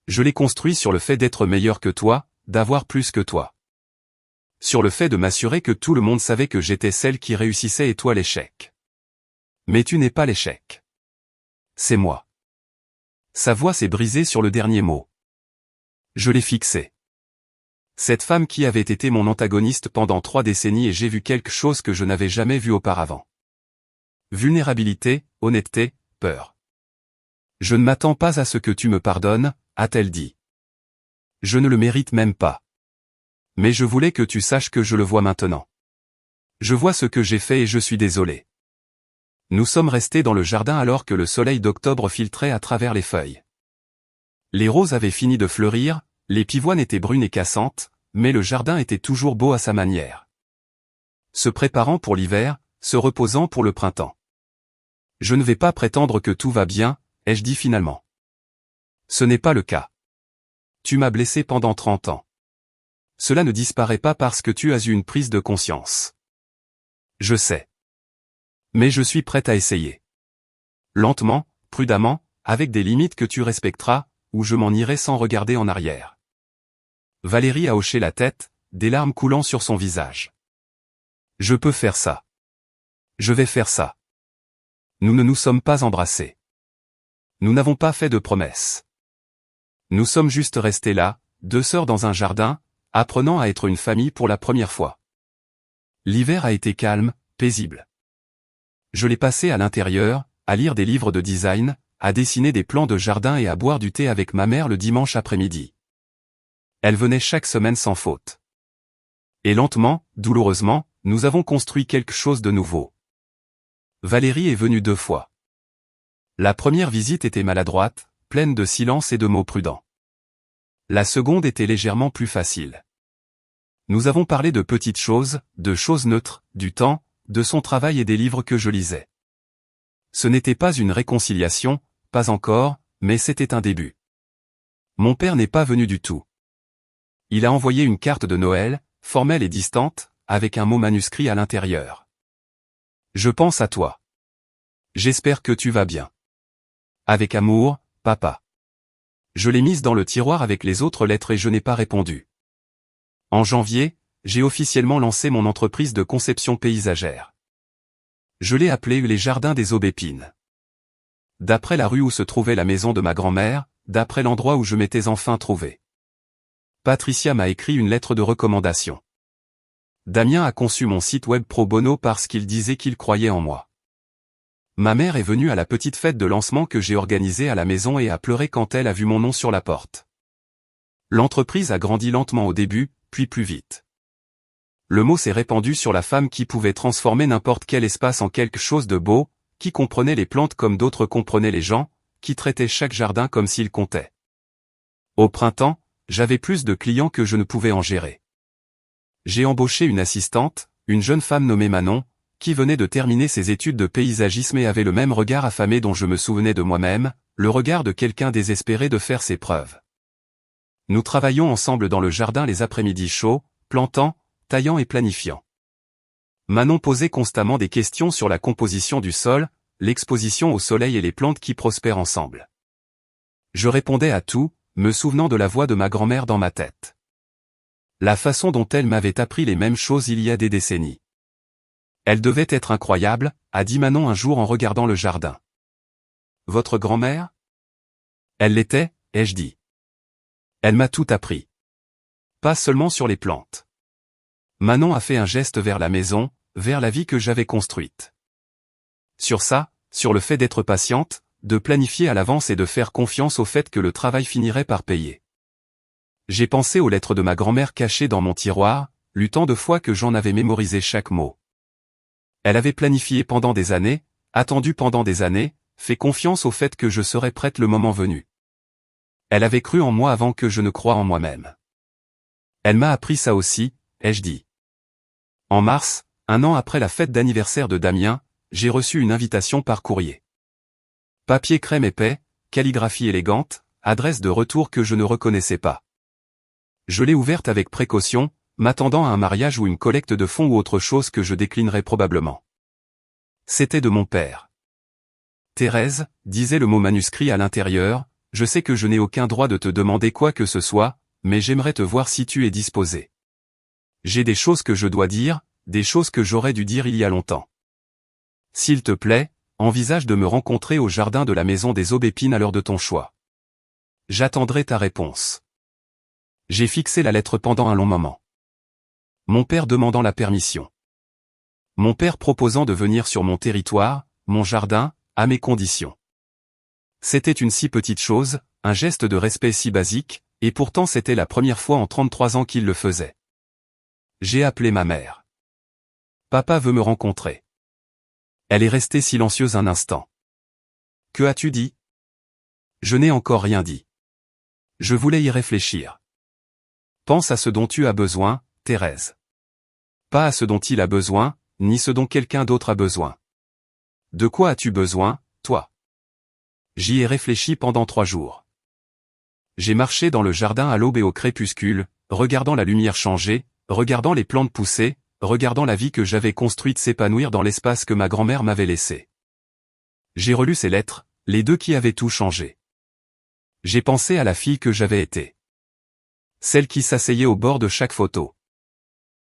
Je l'ai construit sur le fait d'être meilleur que toi, d'avoir plus que toi. Sur le fait de m'assurer que tout le monde savait que j'étais celle qui réussissait et toi l'échec. Mais tu n'es pas l'échec. C'est moi. Sa voix s'est brisée sur le dernier mot. Je l'ai fixé. Cette femme qui avait été mon antagoniste pendant 3 décennies et j'ai vu quelque chose que je n'avais jamais vu auparavant. Vulnérabilité, honnêteté, peur. Je ne m'attends pas à ce que tu me pardonnes, a-t-elle dit. Je ne le mérite même pas. Mais je voulais que tu saches que je le vois maintenant. Je vois ce que j'ai fait et je suis désolé. Nous sommes restés dans le jardin alors que le soleil d'octobre filtrait à travers les feuilles. Les roses avaient fini de fleurir, les pivoines étaient brunes et cassantes, mais le jardin était toujours beau à sa manière. Se préparant pour l'hiver, se reposant pour le printemps. Je ne vais pas prétendre que tout va bien, ai-je dit finalement. Ce n'est pas le cas. Tu m'as blessé pendant 30 ans. Cela ne disparaît pas parce que tu as eu une prise de conscience. Je sais. Mais je suis prête à essayer. Lentement, prudemment, avec des limites que tu respecteras, ou je m'en irai sans regarder en arrière. Valérie a hoché la tête, des larmes coulant sur son visage. Je peux faire ça. Je vais faire ça. Nous ne nous sommes pas embrassés. Nous n'avons pas fait de promesses. Nous sommes juste restés là, 2 sœurs dans un jardin, apprenant à être une famille pour la première fois. L'hiver a été calme, paisible. Je l'ai passé à l'intérieur, à lire des livres de design, à dessiner des plans de jardin et à boire du thé avec ma mère le dimanche après-midi. Elle venait chaque semaine sans faute. Et lentement, douloureusement, nous avons construit quelque chose de nouveau. Valérie est venue 2 fois. La première visite était maladroite, pleine de silence et de mots prudents. La seconde était légèrement plus facile. Nous avons parlé de petites choses, de choses neutres, du temps, de son travail et des livres que je lisais. Ce n'était pas une réconciliation, pas encore, mais c'était un début. Mon père n'est pas venu du tout. Il a envoyé une carte de Noël, formelle et distante, avec un mot manuscrit à l'intérieur. Je pense à toi. J'espère que tu vas bien. Avec amour, papa. Je l'ai mise dans le tiroir avec les autres lettres et je n'ai pas répondu. En janvier, j'ai officiellement lancé mon entreprise de conception paysagère. Je l'ai appelée les Jardins des Aubépines. D'après la rue où se trouvait la maison de ma grand-mère, d'après l'endroit où je m'étais enfin trouvé. Patricia m'a écrit une lettre de recommandation. Damien a conçu mon site web pro bono parce qu'il disait qu'il croyait en moi. Ma mère est venue à la petite fête de lancement que j'ai organisée à la maison et a pleuré quand elle a vu mon nom sur la porte. L'entreprise a grandi lentement au début, puis plus vite. Le mot s'est répandu sur la femme qui pouvait transformer n'importe quel espace en quelque chose de beau, qui comprenait les plantes comme d'autres comprenaient les gens, qui traitait chaque jardin comme s'il comptait. Au printemps, j'avais plus de clients que je ne pouvais en gérer. J'ai embauché une assistante, une jeune femme nommée Manon, qui venait de terminer ses études de paysagisme et avait le même regard affamé dont je me souvenais de moi-même, le regard de quelqu'un désespéré de faire ses preuves. Nous travaillions ensemble dans le jardin les après-midi chauds, plantant, taillant et planifiant. Manon posait constamment des questions sur la composition du sol, l'exposition au soleil et les plantes qui prospèrent ensemble. Je répondais à tout, me souvenant de la voix de ma grand-mère dans ma tête. La façon dont elle m'avait appris les mêmes choses il y a des décennies. Elle devait être incroyable, a dit Manon un jour en regardant le jardin. Votre grand-mère? Elle l'était, ai-je dit. Elle m'a tout appris. Pas seulement sur les plantes. Manon a fait un geste vers la maison, vers la vie que j'avais construite. Sur ça, sur le fait d'être patiente, de planifier à l'avance et de faire confiance au fait que le travail finirait par payer. J'ai pensé aux lettres de ma grand-mère cachées dans mon tiroir, lu tant de fois que j'en avais mémorisé chaque mot. Elle avait planifié pendant des années, attendu pendant des années, fait confiance au fait que je serais prête le moment venu. Elle avait cru en moi avant que je ne croie en moi-même. Elle m'a appris ça aussi, ai-je dit. En mars, un an après la fête d'anniversaire de Damien, j'ai reçu une invitation par courrier. Papier crème épais, calligraphie élégante, adresse de retour que je ne reconnaissais pas. Je l'ai ouverte avec précaution, m'attendant à un mariage ou une collecte de fonds ou autre chose que je déclinerais probablement. C'était de mon père. Thérèse, disait le mot manuscrit à l'intérieur, je sais que je n'ai aucun droit de te demander quoi que ce soit, mais j'aimerais te voir si tu es disposé. J'ai des choses que je dois dire, des choses que j'aurais dû dire il y a longtemps. S'il te plaît, envisage de me rencontrer au jardin de la maison des Aubépines à l'heure de ton choix. J'attendrai ta réponse. J'ai fixé la lettre pendant un long moment. Mon père demandant la permission. Mon père proposant de venir sur mon territoire, mon jardin, à mes conditions. C'était une si petite chose, un geste de respect si basique, et pourtant c'était la première fois en 33 ans qu'il le faisait. J'ai appelé ma mère. Papa veut me rencontrer. Elle est restée silencieuse un instant. Que as-tu dit? Je n'ai encore rien dit. Je voulais y réfléchir. Pense à ce dont tu as besoin, Thérèse. Pas à ce dont il a besoin, ni ce dont quelqu'un d'autre a besoin. De quoi as-tu besoin, toi? J'y ai réfléchi pendant 3 jours. J'ai marché dans le jardin à l'aube et au crépuscule, regardant la lumière changer, regardant les plantes pousser, regardant la vie que j'avais construite s'épanouir dans l'espace que ma grand-mère m'avait laissé. J'ai relu ces lettres, les 2 qui avaient tout changé. J'ai pensé à la fille que j'avais été. Celle qui s'asseyait au bord de chaque photo.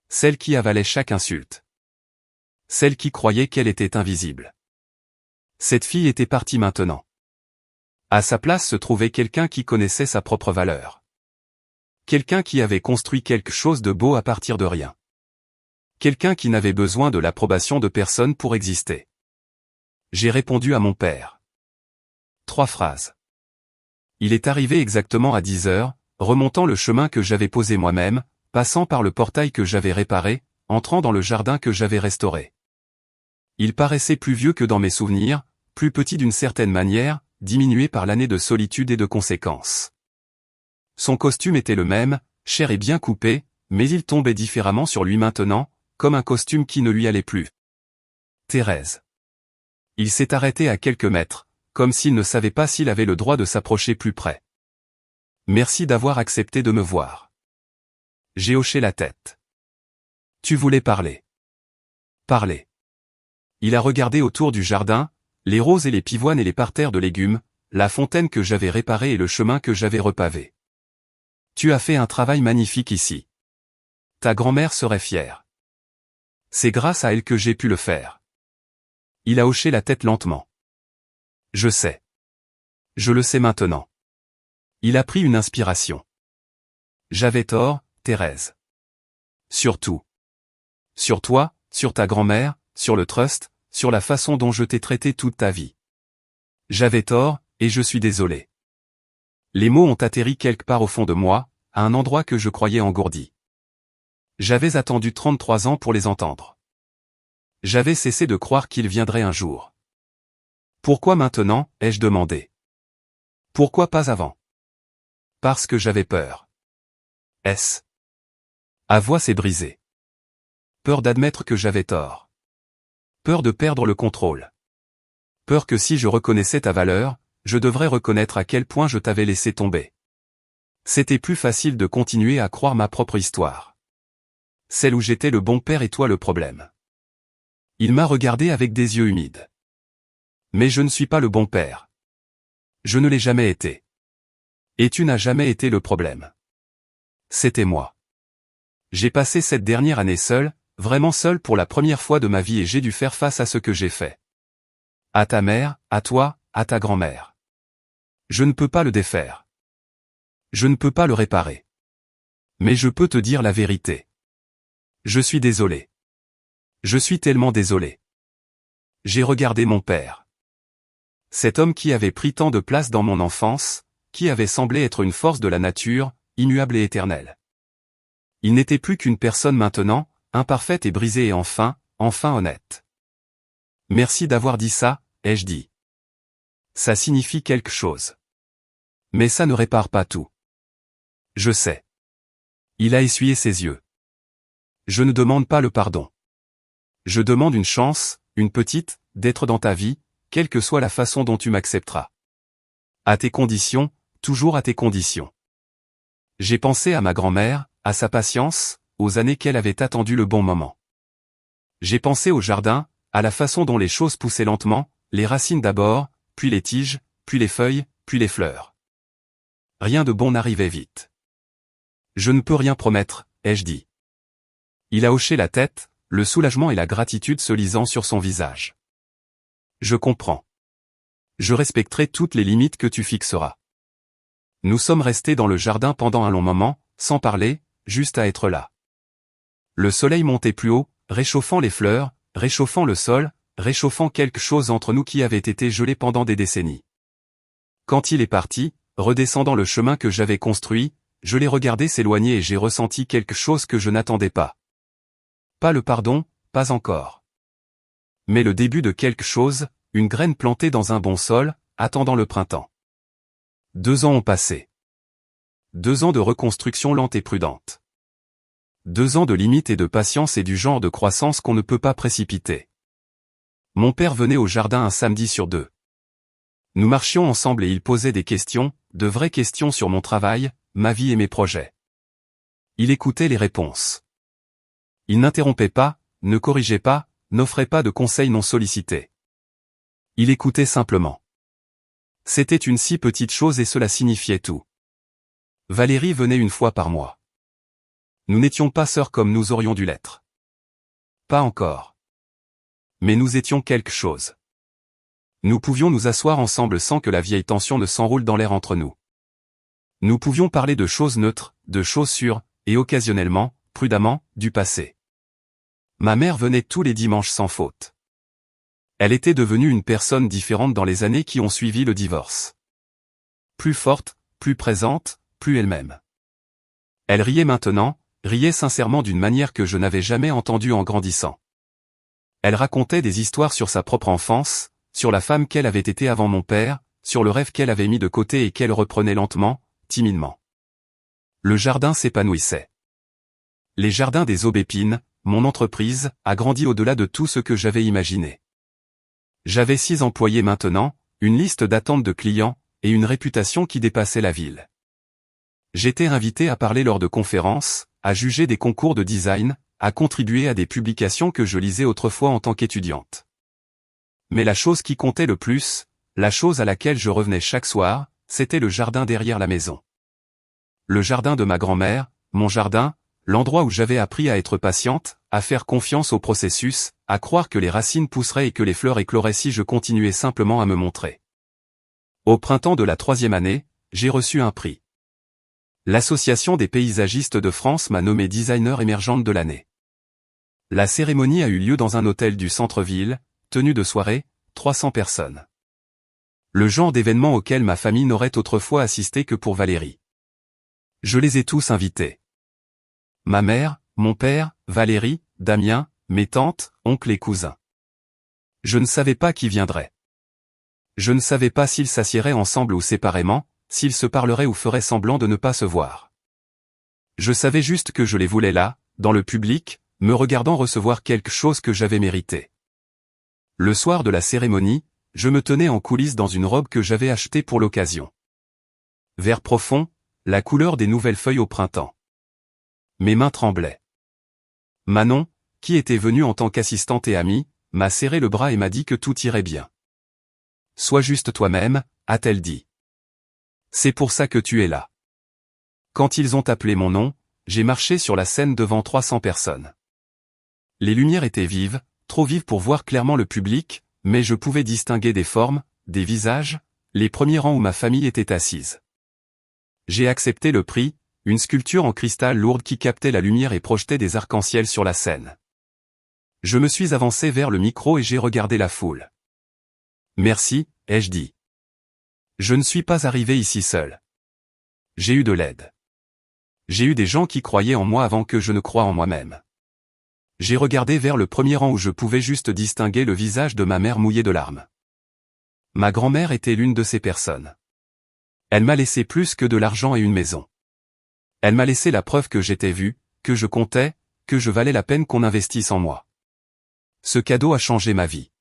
Celle qui avalait chaque insulte. Celle qui croyait qu'elle était invisible. Cette fille était partie maintenant. À sa place se trouvait quelqu'un qui connaissait sa propre valeur. Quelqu'un qui avait construit quelque chose de beau à partir de rien. Quelqu'un qui n'avait besoin de l'approbation de personne pour exister. J'ai répondu à mon père. 3 phrases. Il est arrivé exactement à 10 heures, remontant le chemin que j'avais posé moi-même, passant par le portail que j'avais réparé, entrant dans le jardin que j'avais restauré. Il paraissait plus vieux que dans mes souvenirs, plus petit d'une certaine manière, diminué par l'année de solitude et de conséquences. Son costume était le même, cher et bien coupé, mais il tombait différemment sur lui maintenant, comme un costume qui ne lui allait plus. Thérèse. Il s'est arrêté à quelques mètres, comme s'il ne savait pas s'il avait le droit de s'approcher plus près. Merci d'avoir accepté de me voir. J'ai hoché la tête. Tu voulais parler. Parler. Il a regardé autour du jardin, les roses et les pivoines et les parterres de légumes, la fontaine que j'avais réparée et le chemin que j'avais repavé. Tu as fait un travail magnifique ici. Ta grand-mère serait fière. C'est grâce à elle que j'ai pu le faire. Il a hoché la tête lentement. Je sais. Je le sais maintenant. Il a pris une inspiration. J'avais tort, Thérèse. Sur tout. Sur toi, sur ta grand-mère, sur le trust, sur la façon dont je t'ai traité toute ta vie. J'avais tort, et je suis désolé. Les mots ont atterri quelque part au fond de moi, à un endroit que je croyais engourdi. J'avais attendu 33 ans pour les entendre. J'avais cessé de croire qu'ils viendraient un jour. Pourquoi maintenant, ai-je demandé. Pourquoi pas avant? Parce que j'avais peur. À voix s'est brisée. Peur d'admettre que j'avais tort. Peur de perdre le contrôle. Peur que si je reconnaissais ta valeur, je devrais reconnaître à quel point je t'avais laissé tomber. C'était plus facile de continuer à croire ma propre histoire. Celle où j'étais le bon père et toi le problème. Il m'a regardé avec des yeux humides. Mais je ne suis pas le bon père. Je ne l'ai jamais été. Et tu n'as jamais été le problème. C'était moi. J'ai passé cette dernière année seul, vraiment seul pour la première fois de ma vie et j'ai dû faire face à ce que j'ai fait. À ta mère, à toi, à ta grand-mère. Je ne peux pas le défaire. Je ne peux pas le réparer. Mais je peux te dire la vérité. Je suis désolé. Je suis tellement désolé. J'ai regardé mon père. Cet homme qui avait pris tant de place dans mon enfance, qui avait semblé être une force de la nature, immuable et éternelle. Il n'était plus qu'une personne maintenant, imparfaite et brisée et enfin honnête. Merci d'avoir dit ça, ai-je dit. Ça signifie quelque chose. Mais ça ne répare pas tout. Je sais. Il a essuyé ses yeux. Je ne demande pas le pardon. Je demande une chance, une petite, d'être dans ta vie, quelle que soit la façon dont tu m'accepteras. À tes conditions, toujours à tes conditions. J'ai pensé à ma grand-mère, à sa patience, aux années qu'elle avait attendu le bon moment. J'ai pensé au jardin, à la façon dont les choses poussaient lentement, les racines d'abord, puis les tiges, puis les feuilles, puis les fleurs. Rien de bon n'arrivait vite. Je ne peux rien promettre, ai-je dit. Il a hoché la tête, le soulagement et la gratitude se lisant sur son visage. Je comprends. Je respecterai toutes les limites que tu fixeras. Nous sommes restés dans le jardin pendant un long moment, sans parler, juste à être là. Le soleil montait plus haut, réchauffant les fleurs, réchauffant le sol, réchauffant quelque chose entre nous qui avait été gelé pendant des décennies. Quand il est parti, redescendant le chemin que j'avais construit, je l'ai regardé s'éloigner et j'ai ressenti quelque chose que je n'attendais pas. Pas le pardon, pas encore. Mais le début de quelque chose, une graine plantée dans un bon sol, attendant le printemps. 2 ans ont passé. 2 ans de reconstruction lente et prudente. 2 ans de limites et de patience et du genre de croissance qu'on ne peut pas précipiter. Mon père venait au jardin un samedi sur 2. Nous marchions ensemble et il posait des questions, de vraies questions sur mon travail, ma vie et mes projets. Il écoutait les réponses. Il n'interrompait pas, ne corrigeait pas, n'offrait pas de conseils non sollicités. Il écoutait simplement. C'était une si petite chose et cela signifiait tout. Valérie venait une fois par mois. Nous n'étions pas sœurs comme nous aurions dû l'être. Pas encore. Mais nous étions quelque chose. Nous pouvions nous asseoir ensemble sans que la vieille tension ne s'enroule dans l'air entre nous. Nous pouvions parler de choses neutres, de choses sûres, et occasionnellement, prudemment, du passé. Ma mère venait tous les dimanches sans faute. Elle était devenue une personne différente dans les années qui ont suivi le divorce. Plus forte, plus présente, plus elle-même. Elle riait maintenant, riait sincèrement d'une manière que je n'avais jamais entendue en grandissant. Elle racontait des histoires sur sa propre enfance, sur la femme qu'elle avait été avant mon père, sur le rêve qu'elle avait mis de côté et qu'elle reprenait lentement, timidement. Le jardin s'épanouissait. Les jardins des Aubépines, mon entreprise, a grandi au-delà de tout ce que j'avais imaginé. J'avais 6 employés maintenant, une liste d'attente de clients, et une réputation qui dépassait la ville. J'étais invité à parler lors de conférences, à juger des concours de design, à contribuer à des publications que je lisais autrefois en tant qu'étudiante. Mais la chose qui comptait le plus, la chose à laquelle je revenais chaque soir, c'était le jardin derrière la maison. Le jardin de ma grand-mère, mon jardin, l'endroit où j'avais appris à être patiente, à faire confiance au processus, à croire que les racines pousseraient et que les fleurs éclorraient si je continuais simplement à me montrer. Au printemps de la 3e année, j'ai reçu un prix. L'Association des paysagistes de France m'a nommé designer émergente de l'année. La cérémonie a eu lieu dans un hôtel du centre-ville, tenue de soirée, 300 personnes. Le genre d'événement auquel ma famille n'aurait autrefois assisté que pour Valérie. Je les ai tous invités. Ma mère, mon père, Valérie, Damien, mes tantes, oncles et cousins. Je ne savais pas qui viendrait. Je ne savais pas s'ils s'assieraient ensemble ou séparément, s'ils se parleraient ou feraient semblant de ne pas se voir. Je savais juste que je les voulais là, dans le public, me regardant recevoir quelque chose que j'avais mérité. Le soir de la cérémonie, je me tenais en coulisses dans une robe que j'avais achetée pour l'occasion. Vert profond, la couleur des nouvelles feuilles au printemps. Mes mains tremblaient. Manon, qui était venue en tant qu'assistante et amie, m'a serré le bras et m'a dit que tout irait bien. Sois juste toi-même, a-t-elle dit. C'est pour ça que tu es là. Quand ils ont appelé mon nom, j'ai marché sur la scène devant 300 personnes. Les lumières étaient vives, trop vives pour voir clairement le public, mais je pouvais distinguer des formes, des visages, les premiers rangs où ma famille était assise. J'ai accepté le prix, une sculpture en cristal lourde qui captait la lumière et projetait des arcs-en-ciel sur la scène. Je me suis avancé vers le micro et j'ai regardé la foule. Merci, ai-je dit. Je ne suis pas arrivé ici seul. J'ai eu de l'aide. J'ai eu des gens qui croyaient en moi avant que je ne croie en moi-même. J'ai regardé vers le premier rang où je pouvais juste distinguer le visage de ma mère mouillé de larmes. Ma grand-mère était l'une de ces personnes. Elle m'a laissé plus que de l'argent et une maison. Elle m'a laissé la preuve que j'étais vu, que je comptais, que je valais la peine qu'on investisse en moi. Ce cadeau a changé ma vie.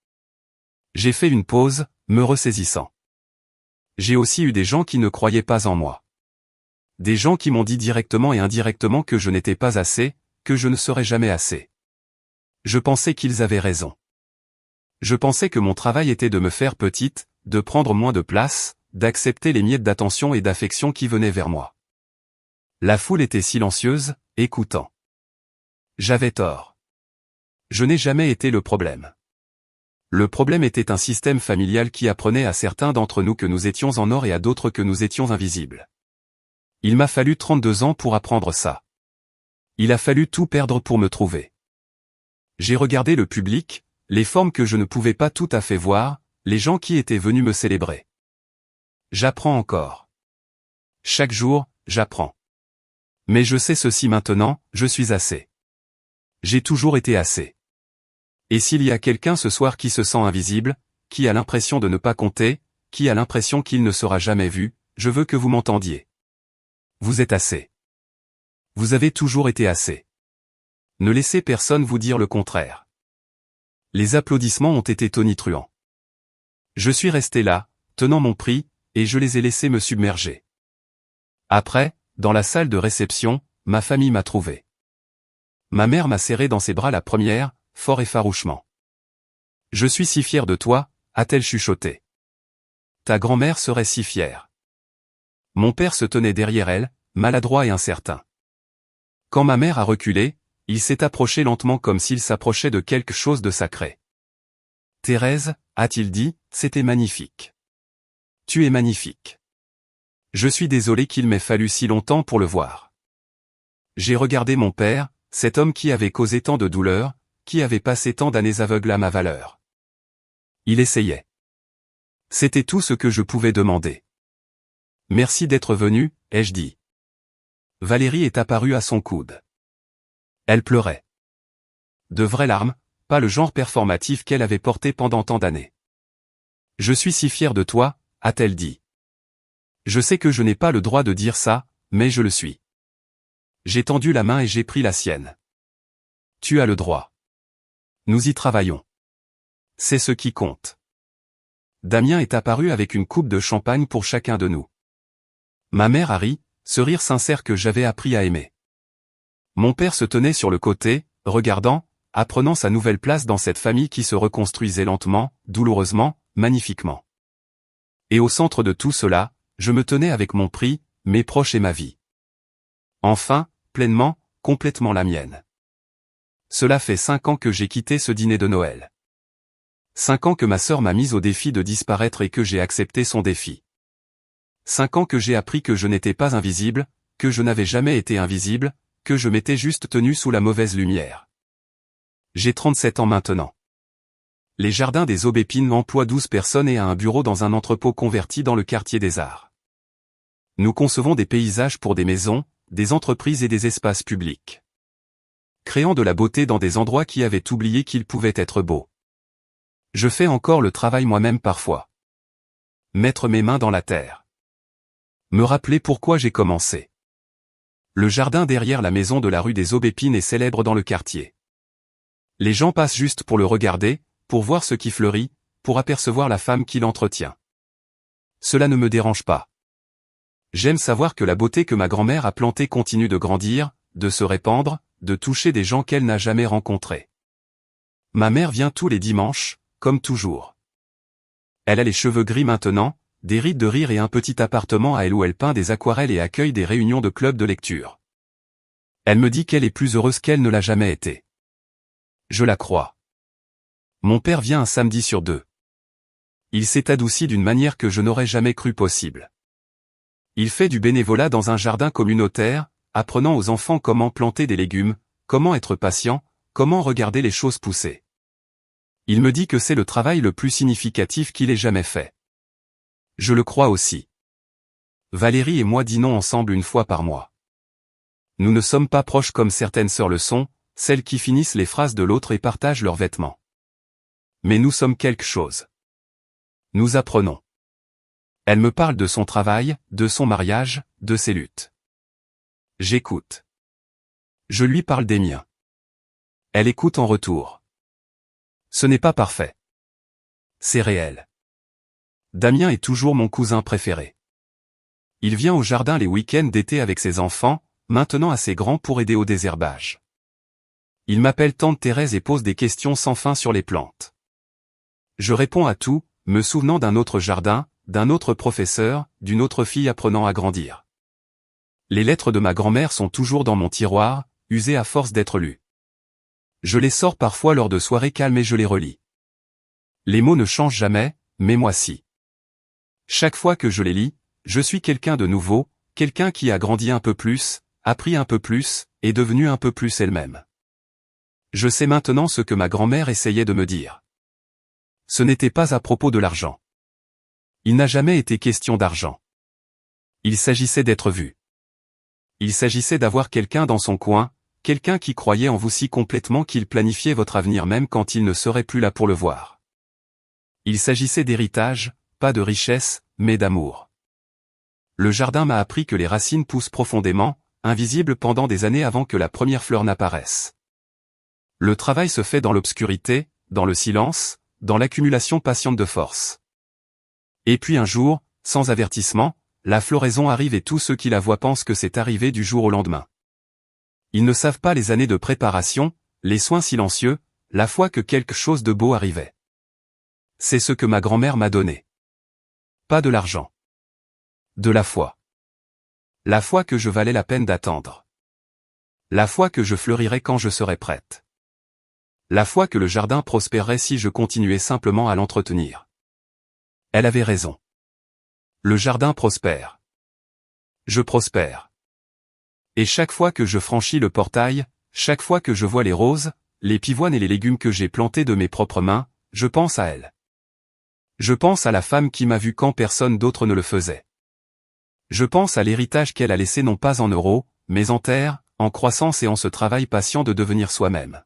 J'ai fait une pause, me ressaisissant. J'ai aussi eu des gens qui ne croyaient pas en moi. Des gens qui m'ont dit directement et indirectement que je n'étais pas assez, que je ne serais jamais assez. Je pensais qu'ils avaient raison. Je pensais que mon travail était de me faire petite, de prendre moins de place, d'accepter les miettes d'attention et d'affection qui venaient vers moi. La foule était silencieuse, écoutant. J'avais tort. Je n'ai jamais été le problème. Le problème était un système familial qui apprenait à certains d'entre nous que nous étions en or et à d'autres que nous étions invisibles. Il m'a fallu 32 ans pour apprendre ça. Il a fallu tout perdre pour me trouver. J'ai regardé le public, les formes que je ne pouvais pas tout à fait voir, les gens qui étaient venus me célébrer. J'apprends encore. Chaque jour, j'apprends. Mais je sais ceci maintenant, je suis assez. J'ai toujours été assez. Et s'il y a quelqu'un ce soir qui se sent invisible, qui a l'impression de ne pas compter, qui a l'impression qu'il ne sera jamais vu, je veux que vous m'entendiez. Vous êtes assez. Vous avez toujours été assez. Ne laissez personne vous dire le contraire. Les applaudissements ont été tonitruants. Je suis resté là, tenant mon prix, et je les ai laissés me submerger. Après, dans la salle de réception, ma famille m'a trouvé. Ma mère m'a serré dans ses bras la première, fort et farouchement. Je suis si fière de toi, a-t-elle chuchoté. Ta grand-mère serait si fière. Mon père se tenait derrière elle, maladroit et incertain. Quand ma mère a reculé, il s'est approché lentement comme s'il s'approchait de quelque chose de sacré. Thérèse, a-t-il dit, c'était magnifique. Tu es magnifique. Je suis désolé qu'il m'ait fallu si longtemps pour le voir. J'ai regardé mon père, cet homme qui avait causé tant de douleur, qui avait passé tant d'années aveugle à ma valeur. Il essayait. C'était tout ce que je pouvais demander. Merci d'être venu, ai-je dit. Valérie est apparue à son coude. Elle pleurait. De vraies larmes, pas le genre performatif qu'elle avait porté pendant tant d'années. Je suis si fière de toi, a-t-elle dit. Je sais que je n'ai pas le droit de dire ça, mais je le suis. J'ai tendu la main et j'ai pris la sienne. Tu as le droit. Nous y travaillons. C'est ce qui compte. Damien est apparu avec une coupe de champagne pour chacun de nous. Ma mère a ri, ce rire sincère que j'avais appris à aimer. Mon père se tenait sur le côté, regardant, apprenant sa nouvelle place dans cette famille qui se reconstruisait lentement, douloureusement, magnifiquement. Et au centre de tout cela, je me tenais avec mon prix, mes proches et ma vie. Enfin, pleinement, complètement la mienne. Cela fait 5 ans que j'ai quitté ce dîner de Noël. 5 ans que ma sœur m'a mise au défi de disparaître et que j'ai accepté son défi. 5 ans que j'ai appris que je n'étais pas invisible, que je n'avais jamais été invisible, que je m'étais juste tenu sous la mauvaise lumière. J'ai 37 ans maintenant. Les jardins des Aubépines emploient 12 personnes et a un bureau dans un entrepôt converti dans le quartier des Arts. Nous concevons des paysages pour des maisons, des entreprises et des espaces publics. Créant de la beauté dans des endroits qui avaient oublié qu'ils pouvaient être beaux. Je fais encore le travail moi-même parfois. Mettre mes mains dans la terre. Me rappeler pourquoi j'ai commencé. Le jardin derrière la maison de la rue des Aubépines est célèbre dans le quartier. Les gens passent juste pour le regarder, pour voir ce qui fleurit, pour apercevoir la femme qui l'entretient. Cela ne me dérange pas. J'aime savoir que la beauté que ma grand-mère a plantée continue de grandir, de se répandre, de toucher des gens qu'elle n'a jamais rencontrés. Ma mère vient tous les dimanches, comme toujours. Elle a les cheveux gris maintenant, des rides de rire et un petit appartement à elle où elle peint des aquarelles et accueille des réunions de club de lecture. Elle me dit qu'elle est plus heureuse qu'elle ne l'a jamais été. Je la crois. Mon père vient un samedi sur 2. Il s'est adouci d'une manière que je n'aurais jamais cru possible. Il fait du bénévolat dans un jardin communautaire, apprenant aux enfants comment planter des légumes, comment être patient, comment regarder les choses pousser. Il me dit que c'est le travail le plus significatif qu'il ait jamais fait. Je le crois aussi. Valérie et moi dînons ensemble une fois par mois. Nous ne sommes pas proches comme certaines sœurs le sont, celles qui finissent les phrases de l'autre et partagent leurs vêtements. Mais nous sommes quelque chose. Nous apprenons. Elle me parle de son travail, de son mariage, de ses luttes. J'écoute. Je lui parle des miens. Elle écoute en retour. Ce n'est pas parfait. C'est réel. Damien est toujours mon cousin préféré. Il vient au jardin les week-ends d'été avec ses enfants, maintenant assez grands pour aider au désherbage. Il m'appelle tante Thérèse et pose des questions sans fin sur les plantes. Je réponds à tout, me souvenant d'un autre jardin, d'un autre professeur, d'une autre fille apprenant à grandir. Les lettres de ma grand-mère sont toujours dans mon tiroir, usées à force d'être lues. Je les sors parfois lors de soirées calmes et je les relis. Les mots ne changent jamais, mais moi si. Chaque fois que je les lis, je suis quelqu'un de nouveau, quelqu'un qui a grandi un peu plus, appris un peu plus, est devenu un peu plus elle-même. Je sais maintenant ce que ma grand-mère essayait de me dire. Ce n'était pas à propos de l'argent. Il n'a jamais été question d'argent. Il s'agissait d'être vu. Il s'agissait d'avoir quelqu'un dans son coin, quelqu'un qui croyait en vous si complètement qu'il planifiait votre avenir même quand il ne serait plus là pour le voir. Il s'agissait d'héritage, pas de richesse, mais d'amour. Le jardin m'a appris que les racines poussent profondément, invisibles pendant des années avant que la première fleur n'apparaisse. Le travail se fait dans l'obscurité, dans le silence, dans l'accumulation patiente de force. Et puis un jour, sans avertissement, la floraison arrive et tous ceux qui la voient pensent que c'est arrivé du jour au lendemain. Ils ne savent pas les années de préparation, les soins silencieux, la foi que quelque chose de beau arrivait. C'est ce que ma grand-mère m'a donné. Pas de l'argent. De la foi. La foi que je valais la peine d'attendre. La foi que je fleurirais quand je serais prête. La foi que le jardin prospérerait si je continuais simplement à l'entretenir. Elle avait raison. Le jardin prospère. Je prospère. Et chaque fois que je franchis le portail, chaque fois que je vois les roses, les pivoines et les légumes que j'ai plantés de mes propres mains, je pense à elle. Je pense à la femme qui m'a vu quand personne d'autre ne le faisait. Je pense à l'héritage qu'elle a laissé non pas en euros, mais en terre, en croissance et en ce travail patient de devenir soi-même.